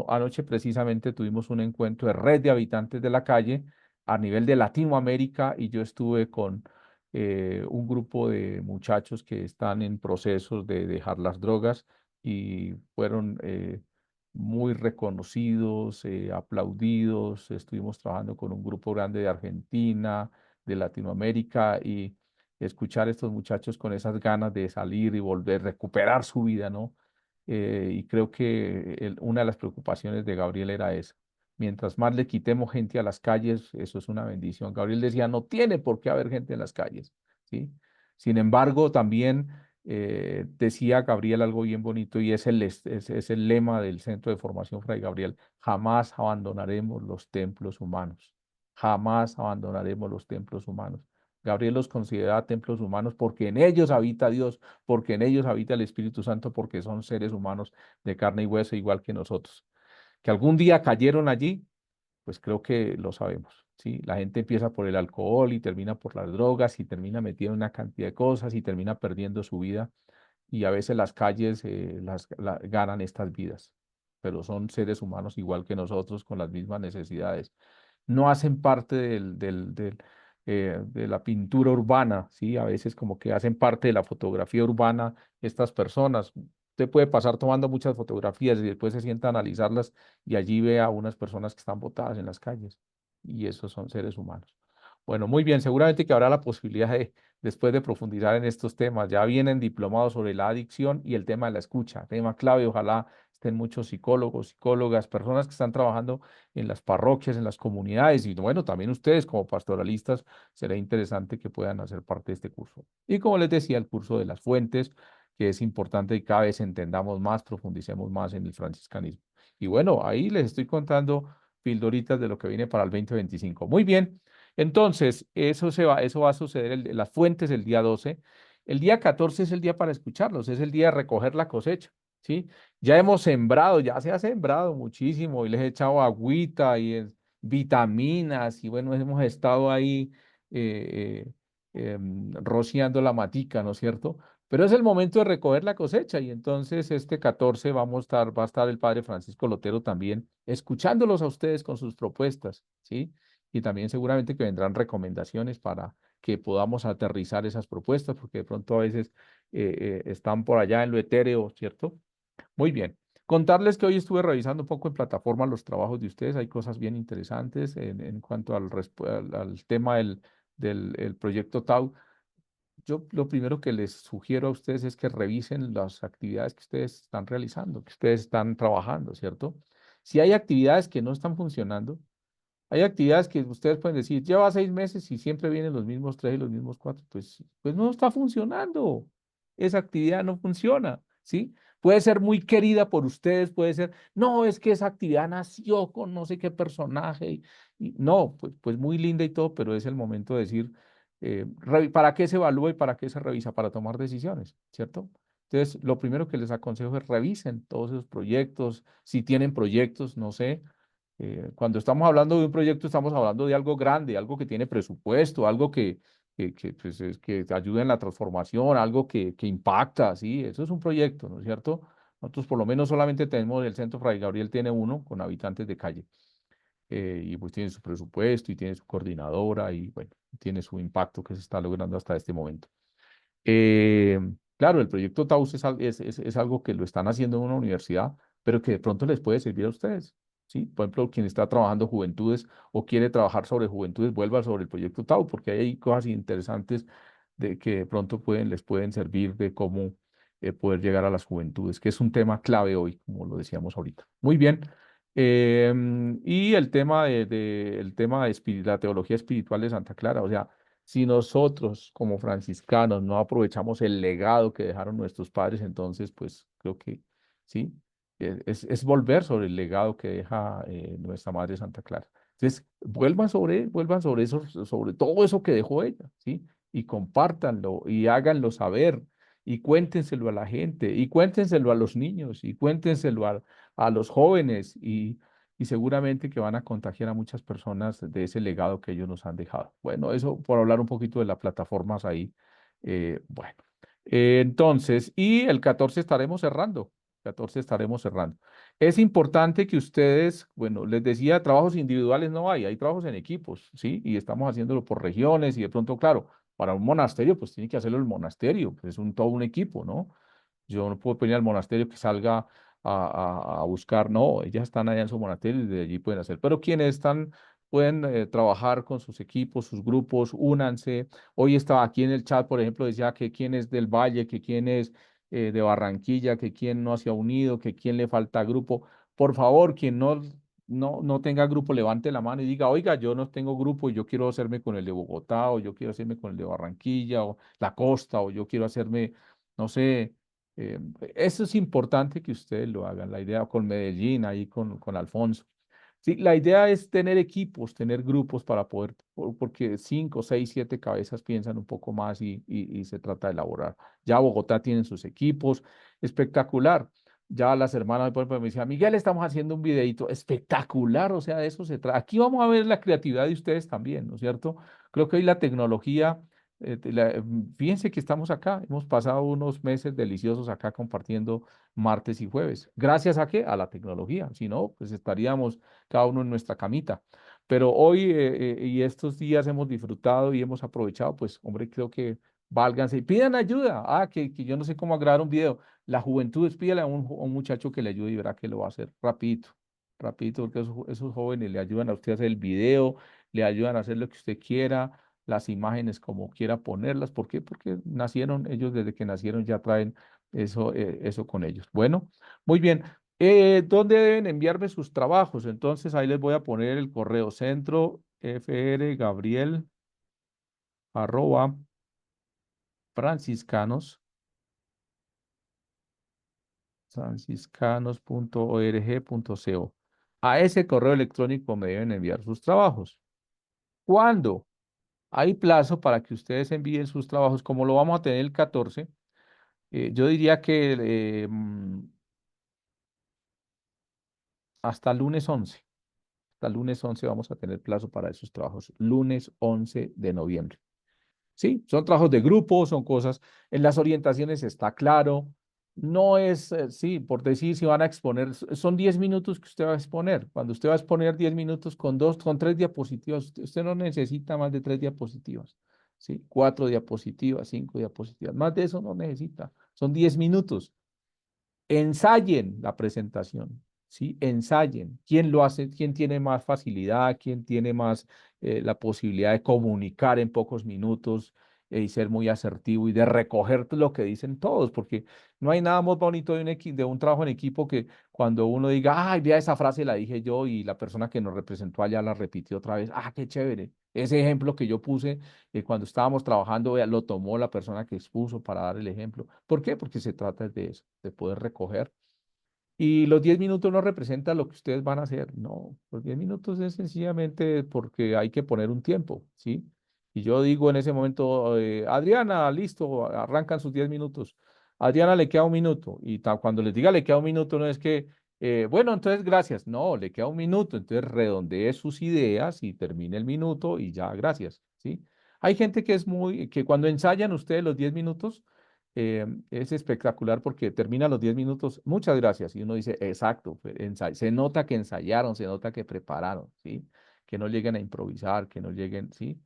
anoche precisamente tuvimos un encuentro de red de habitantes de la calle a nivel de Latinoamérica y yo estuve con un grupo de muchachos que están en procesos de dejar las drogas y fueron muy reconocidos, aplaudidos. Estuvimos trabajando con un grupo grande de Argentina, de Latinoamérica y escuchar a estos muchachos con esas ganas de salir y volver, recuperar su vida, ¿no? Y creo que una de las preocupaciones de Gabriel era esa. Mientras más le quitemos gente a las calles, eso es una bendición. Gabriel decía, no tiene por qué haber gente en las calles, ¿sí? Sin embargo, también decía Gabriel algo bien bonito y es el lema del Centro de Formación Fray Gabriel, jamás abandonaremos los templos humanos, jamás abandonaremos los templos humanos. Gabriel los considera templos humanos porque en ellos habita Dios, porque en ellos habita el Espíritu Santo, porque son seres humanos de carne y hueso igual que nosotros. Que algún día cayeron allí, pues creo que lo sabemos, ¿sí? La gente empieza por el alcohol y termina por las drogas y termina metiendo en una cantidad de cosas y termina perdiendo su vida y a veces las calles ganan estas vidas, pero son seres humanos igual que nosotros con las mismas necesidades. No hacen parte de la pintura urbana, ¿sí? A veces como que hacen parte de la fotografía urbana estas personas. Usted puede pasar tomando muchas fotografías y después se sienta a analizarlas y allí ve a unas personas que están botadas en las calles y esos son seres humanos. Bueno, muy bien, seguramente que habrá la posibilidad de, después de profundizar en estos temas, ya vienen diplomados sobre la adicción y el tema de la escucha, tema clave, ojalá estén muchos psicólogos, psicólogas, personas que están trabajando en las parroquias, en las comunidades y bueno, también ustedes como pastoralistas, será interesante que puedan hacer parte de este curso. Y como les decía, el curso de las fuentes, que es importante y cada vez entendamos más, profundicemos más en el franciscanismo. Y bueno, ahí les estoy contando pildoritas de lo que viene para el 2025. Muy bien. Entonces, eso va a suceder las fuentes el día 12. El día 14 es el día para escucharlos, es el día de recoger la cosecha, ¿sí? Ya hemos sembrado, ya se ha sembrado muchísimo y les he echado agüita y vitaminas y bueno, hemos estado ahí rociando la matica, ¿no es cierto? Pero es el momento de recoger la cosecha y entonces este 14 va a estar el padre Francisco Lotero también escuchándolos a ustedes con sus propuestas, ¿sí? Y también seguramente que vendrán recomendaciones para que podamos aterrizar esas propuestas, porque de pronto a veces están por allá en lo etéreo, ¿cierto? Muy bien. Contarles que hoy estuve revisando un poco en plataforma los trabajos de ustedes. Hay cosas bien interesantes en cuanto al tema del proyecto Tau. Yo lo primero que les sugiero a ustedes es que revisen las actividades que ustedes están realizando, que ustedes están trabajando, ¿cierto? Si hay actividades que no están funcionando, hay actividades que ustedes pueden decir, lleva 6 meses y siempre vienen los mismos 3 y los mismos 4, pues no está funcionando. Esa actividad no funciona, ¿sí? Puede ser muy querida por ustedes, puede ser, no, es que esa actividad nació con no sé qué personaje. No, pues muy linda y todo, pero es el momento de decir, ¿para qué se evalúa y para qué se revisa? Para tomar decisiones, ¿cierto? Entonces, lo primero que les aconsejo es revisen todos esos proyectos, si tienen proyectos, no sé, cuando estamos hablando de un proyecto, estamos hablando de algo grande, algo que tiene presupuesto, algo que ayuda en la transformación, algo que impacta, ¿sí? Eso es un proyecto, ¿no es cierto? Nosotros por lo menos solamente tenemos, el Centro Fray Gabriel tiene uno con habitantes de calle, y pues tiene su presupuesto y tiene su coordinadora y bueno, tiene su impacto que se está logrando hasta este momento. Eh, claro, el proyecto Taus es algo que lo están haciendo en una universidad, pero que de pronto les puede servir a ustedes, ¿sí? Por ejemplo, quien está trabajando juventudes o quiere trabajar sobre juventudes, vuelva sobre el proyecto Tau, porque hay cosas interesantes que de pronto les pueden servir de cómo poder llegar a las juventudes, que es un tema clave hoy, como lo decíamos ahorita. Muy bien. Y el tema la teología espiritual de Santa Clara, o sea, si nosotros como franciscanos no aprovechamos el legado que dejaron nuestros padres, entonces pues creo que sí, es volver sobre el legado que deja nuestra Madre Santa Clara. Entonces, vuelvan sobre eso, sobre todo eso que dejó ella, ¿sí? Y compártanlo y háganlo saber y cuéntenselo a la gente y cuéntenselo a los niños y cuéntenselo a los jóvenes y seguramente que van a contagiar a muchas personas de ese legado que ellos nos han dejado. Bueno, eso por hablar un poquito de las plataformas ahí. Bueno, entonces, y el 14 estaremos cerrando. 14 estaremos cerrando. Es importante que ustedes, bueno, les decía, trabajos individuales no hay trabajos en equipos, ¿sí? Y estamos haciéndolo por regiones y de pronto, claro, para un monasterio, pues tiene que hacerlo el monasterio, pues es todo un equipo, ¿no? Yo no puedo pedir al monasterio que salga a buscar, no, ellas están allá en su monasterio y de allí pueden hacer. Pero quienes están, pueden trabajar con sus equipos, sus grupos, únanse. Hoy estaba aquí en el chat, por ejemplo, decía que quién es del Valle, que quién es de Barranquilla, que quién no se ha unido, que quién le falta grupo. Por favor, quien no tenga grupo, levante la mano y diga, oiga, yo no tengo grupo y yo quiero hacerme con el de Bogotá, o yo quiero hacerme con el de Barranquilla, o la costa, o yo quiero hacerme, no sé, eh, eso es importante que ustedes lo hagan. La idea con Medellín, ahí con Alfonso. Sí, la idea es tener equipos, tener grupos para poder, porque 5, 6, 7 cabezas piensan un poco más y se trata de elaborar. Ya Bogotá tiene sus equipos, espectacular. Ya las hermanas, por ejemplo, me decían, Miguel, estamos haciendo un videito espectacular, o sea, de eso se trata. Aquí vamos a ver la creatividad de ustedes también, ¿no es cierto? Creo que hoy la tecnología fíjense que estamos acá, hemos pasado unos meses deliciosos acá compartiendo martes y jueves. ¿Gracias a qué? A la tecnología. Si no, pues estaríamos cada uno en nuestra camita. Pero hoy y estos días hemos disfrutado y hemos aprovechado, pues hombre, creo que válganse y pidan ayuda. Que yo no sé cómo grabar un video. La juventud, pídale a un muchacho que le ayude y verá que lo va a hacer rapidito, rapidito, porque esos jóvenes le ayudan a usted a hacer el video, le ayudan a hacer lo que usted quiera, las imágenes como quiera ponerlas. ¿Por qué? Porque nacieron, ellos desde que nacieron ya traen eso con ellos. Bueno, muy bien. ¿Dónde deben enviarme sus trabajos? Entonces ahí les voy a poner el correo centro frgabriel arroba franciscanos franciscanos.org.co. A ese correo electrónico me deben enviar sus trabajos. ¿Cuándo? Hay plazo para que ustedes envíen sus trabajos, como lo vamos a tener el 14. Yo diría que hasta el lunes 11. Hasta el lunes 11 vamos a tener plazo para esos trabajos. Lunes 11 de noviembre. Sí, son trabajos de grupo, son cosas. En las orientaciones está claro. No es, sí, por decir si van a exponer, son 10 minutos que usted va a exponer. Cuando usted va a exponer 10 minutos con 3 diapositivas, usted no necesita más de 3 diapositivas. Sí, 4 diapositivas, 5 diapositivas. Más de eso no necesita. Son 10 minutos. Ensayen la presentación, ¿sí? Ensayen. ¿Quién lo hace? ¿Quién tiene más facilidad? ¿Quién tiene más la posibilidad de comunicar en pocos minutos y ser muy asertivo y de recoger lo que dicen todos? Porque no hay nada más bonito de un trabajo en equipo que cuando uno diga, ay, vea, esa frase la dije yo y la persona que nos representó allá la repitió otra vez. Ah, qué chévere. Ese ejemplo que yo puse cuando estábamos trabajando, vea, lo tomó la persona que expuso para dar el ejemplo. ¿Por qué? Porque se trata de eso, de poder recoger. Y los 10 minutos no representan lo que ustedes van a hacer. No, los 10 minutos es sencillamente porque hay que poner un tiempo, ¿sí? Y yo digo en ese momento, Adriana, listo, arrancan sus 10 minutos. Adriana le queda un minuto. Y cuando les diga le queda un minuto, no es que, bueno, entonces gracias. No, le queda un minuto. Entonces redondee sus ideas y termine el minuto y ya, gracias, ¿sí? Hay gente que es que cuando ensayan ustedes los 10 minutos, es espectacular porque termina los 10 minutos, muchas gracias, y uno dice, exacto, se nota que ensayaron, se nota que prepararon, ¿sí? Que no lleguen a improvisar, que no lleguen, ¿sí?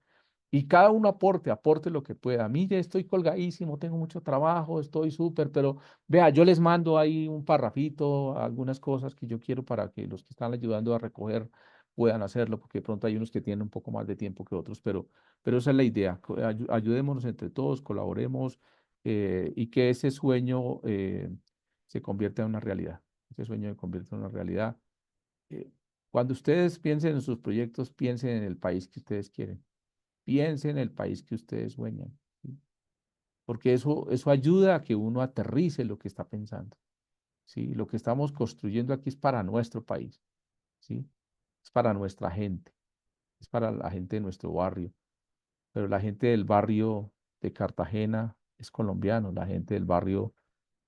Y cada uno aporte lo que pueda. Mire, estoy colgadísimo, tengo mucho trabajo, estoy súper, pero vea, yo les mando ahí un parrafito, algunas cosas que yo quiero para que los que están ayudando a recoger puedan hacerlo, porque de pronto hay unos que tienen un poco más de tiempo que otros, pero esa es la idea. Ayudémonos entre todos, colaboremos y que ese sueño se convierta en una realidad. Ese sueño se convierta en una realidad. Eh, Cuando ustedes piensen en sus proyectos, piensen en el país que ustedes quieren. Piensen en el país que ustedes sueñan. ¿Sí? Porque eso ayuda a que uno aterrice lo que está pensando. ¿Sí? Lo que estamos construyendo aquí es para nuestro país. ¿Sí? Es para nuestra gente. Es para la gente de nuestro barrio. Pero la gente del barrio de Cartagena es colombiano. La gente del barrio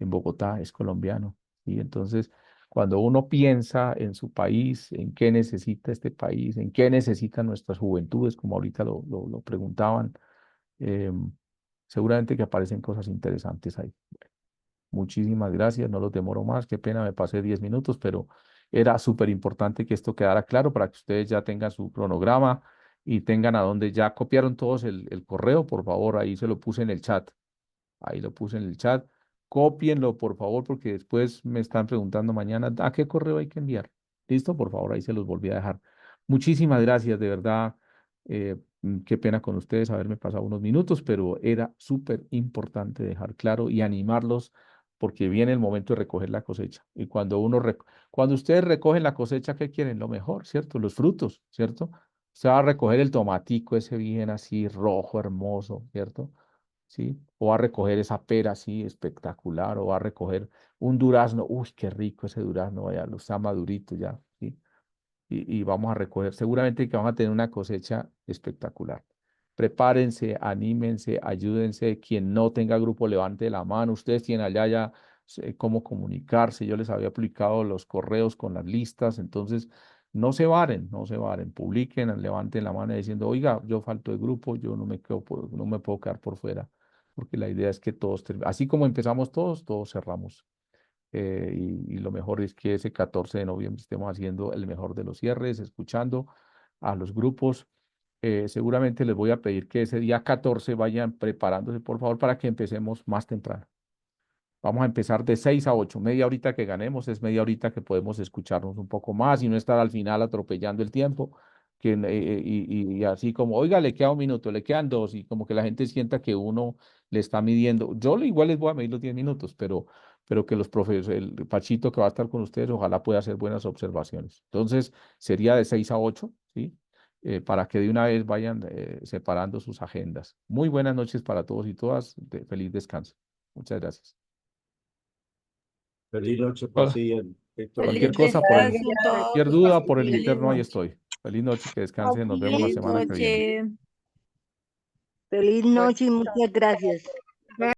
en Bogotá es colombiano. ¿Sí? Entonces, Cuando uno piensa en su país, en qué necesita este país, en qué necesitan nuestras juventudes, como ahorita lo preguntaban, seguramente que aparecen cosas interesantes ahí. Muchísimas gracias, no los demoro más, qué pena, me pasé 10 minutos, pero era súper importante que esto quedara claro para que ustedes ya tengan su cronograma y tengan a dónde ya copiaron todos el correo, por favor, ahí se lo puse en el chat, ahí lo puse en el chat, cópienlo, por favor, porque después me están preguntando mañana, ¿a qué correo hay que enviar? ¿Listo? Por favor, ahí se los volví a dejar. Muchísimas gracias, de verdad. Qué pena con ustedes haberme pasado unos minutos, pero era súper importante dejar claro y animarlos porque viene el momento de recoger la cosecha. Y cuando ustedes recogen la cosecha, ¿qué quieren? Lo mejor, ¿cierto? Los frutos, ¿cierto? Usted va a recoger el tomatico ese bien así rojo, hermoso, ¿cierto? ¿Sí? O va a recoger esa pera así espectacular, o va a recoger un durazno, uy, qué rico ese durazno, vaya, lo está madurito ya, ¿sí? Y vamos a recoger, seguramente que vamos a tener una cosecha espectacular. Prepárense, anímense, ayúdense. Quien no tenga grupo, levante la mano. Ustedes tienen allá ya cómo comunicarse. Yo les había aplicado los correos con las listas. Entonces, no se varen, no se varen. Publiquen, levanten la mano diciendo, oiga, yo falto de grupo, yo no me quedo no me puedo quedar por fuera. Porque la idea es que todos, así como empezamos todos, todos cerramos. Y lo mejor es que ese 14 de noviembre estemos haciendo el mejor de los cierres, escuchando a los grupos. Seguramente les voy a pedir que ese día 14 vayan preparándose, por favor, para que empecemos más temprano. Vamos a empezar de 6 a 8. Media horita que ganemos es media horita que podemos escucharnos un poco más y no estar al final atropellando el tiempo. Y así como, oiga, le queda un minuto, le quedan dos, y como que la gente sienta que uno le está midiendo. Igual les voy a medir los 10 minutos, pero que los profesores, el Pachito que va a estar con ustedes, ojalá pueda hacer buenas observaciones. Entonces, sería de 6 a 8, ¿sí? Para que de una vez vayan separando sus agendas. Muy buenas noches para todos y todas. Feliz descanso. Muchas gracias. Feliz noche, Hola. Héctor. Cualquier Feliz cosa, descanso a cualquier todos. duda por el Feliz interno, ahí noche. estoy. Feliz noche, que descansen. Nos vemos la Feliz semana que viene. noche. Feliz noche y muchas gracias.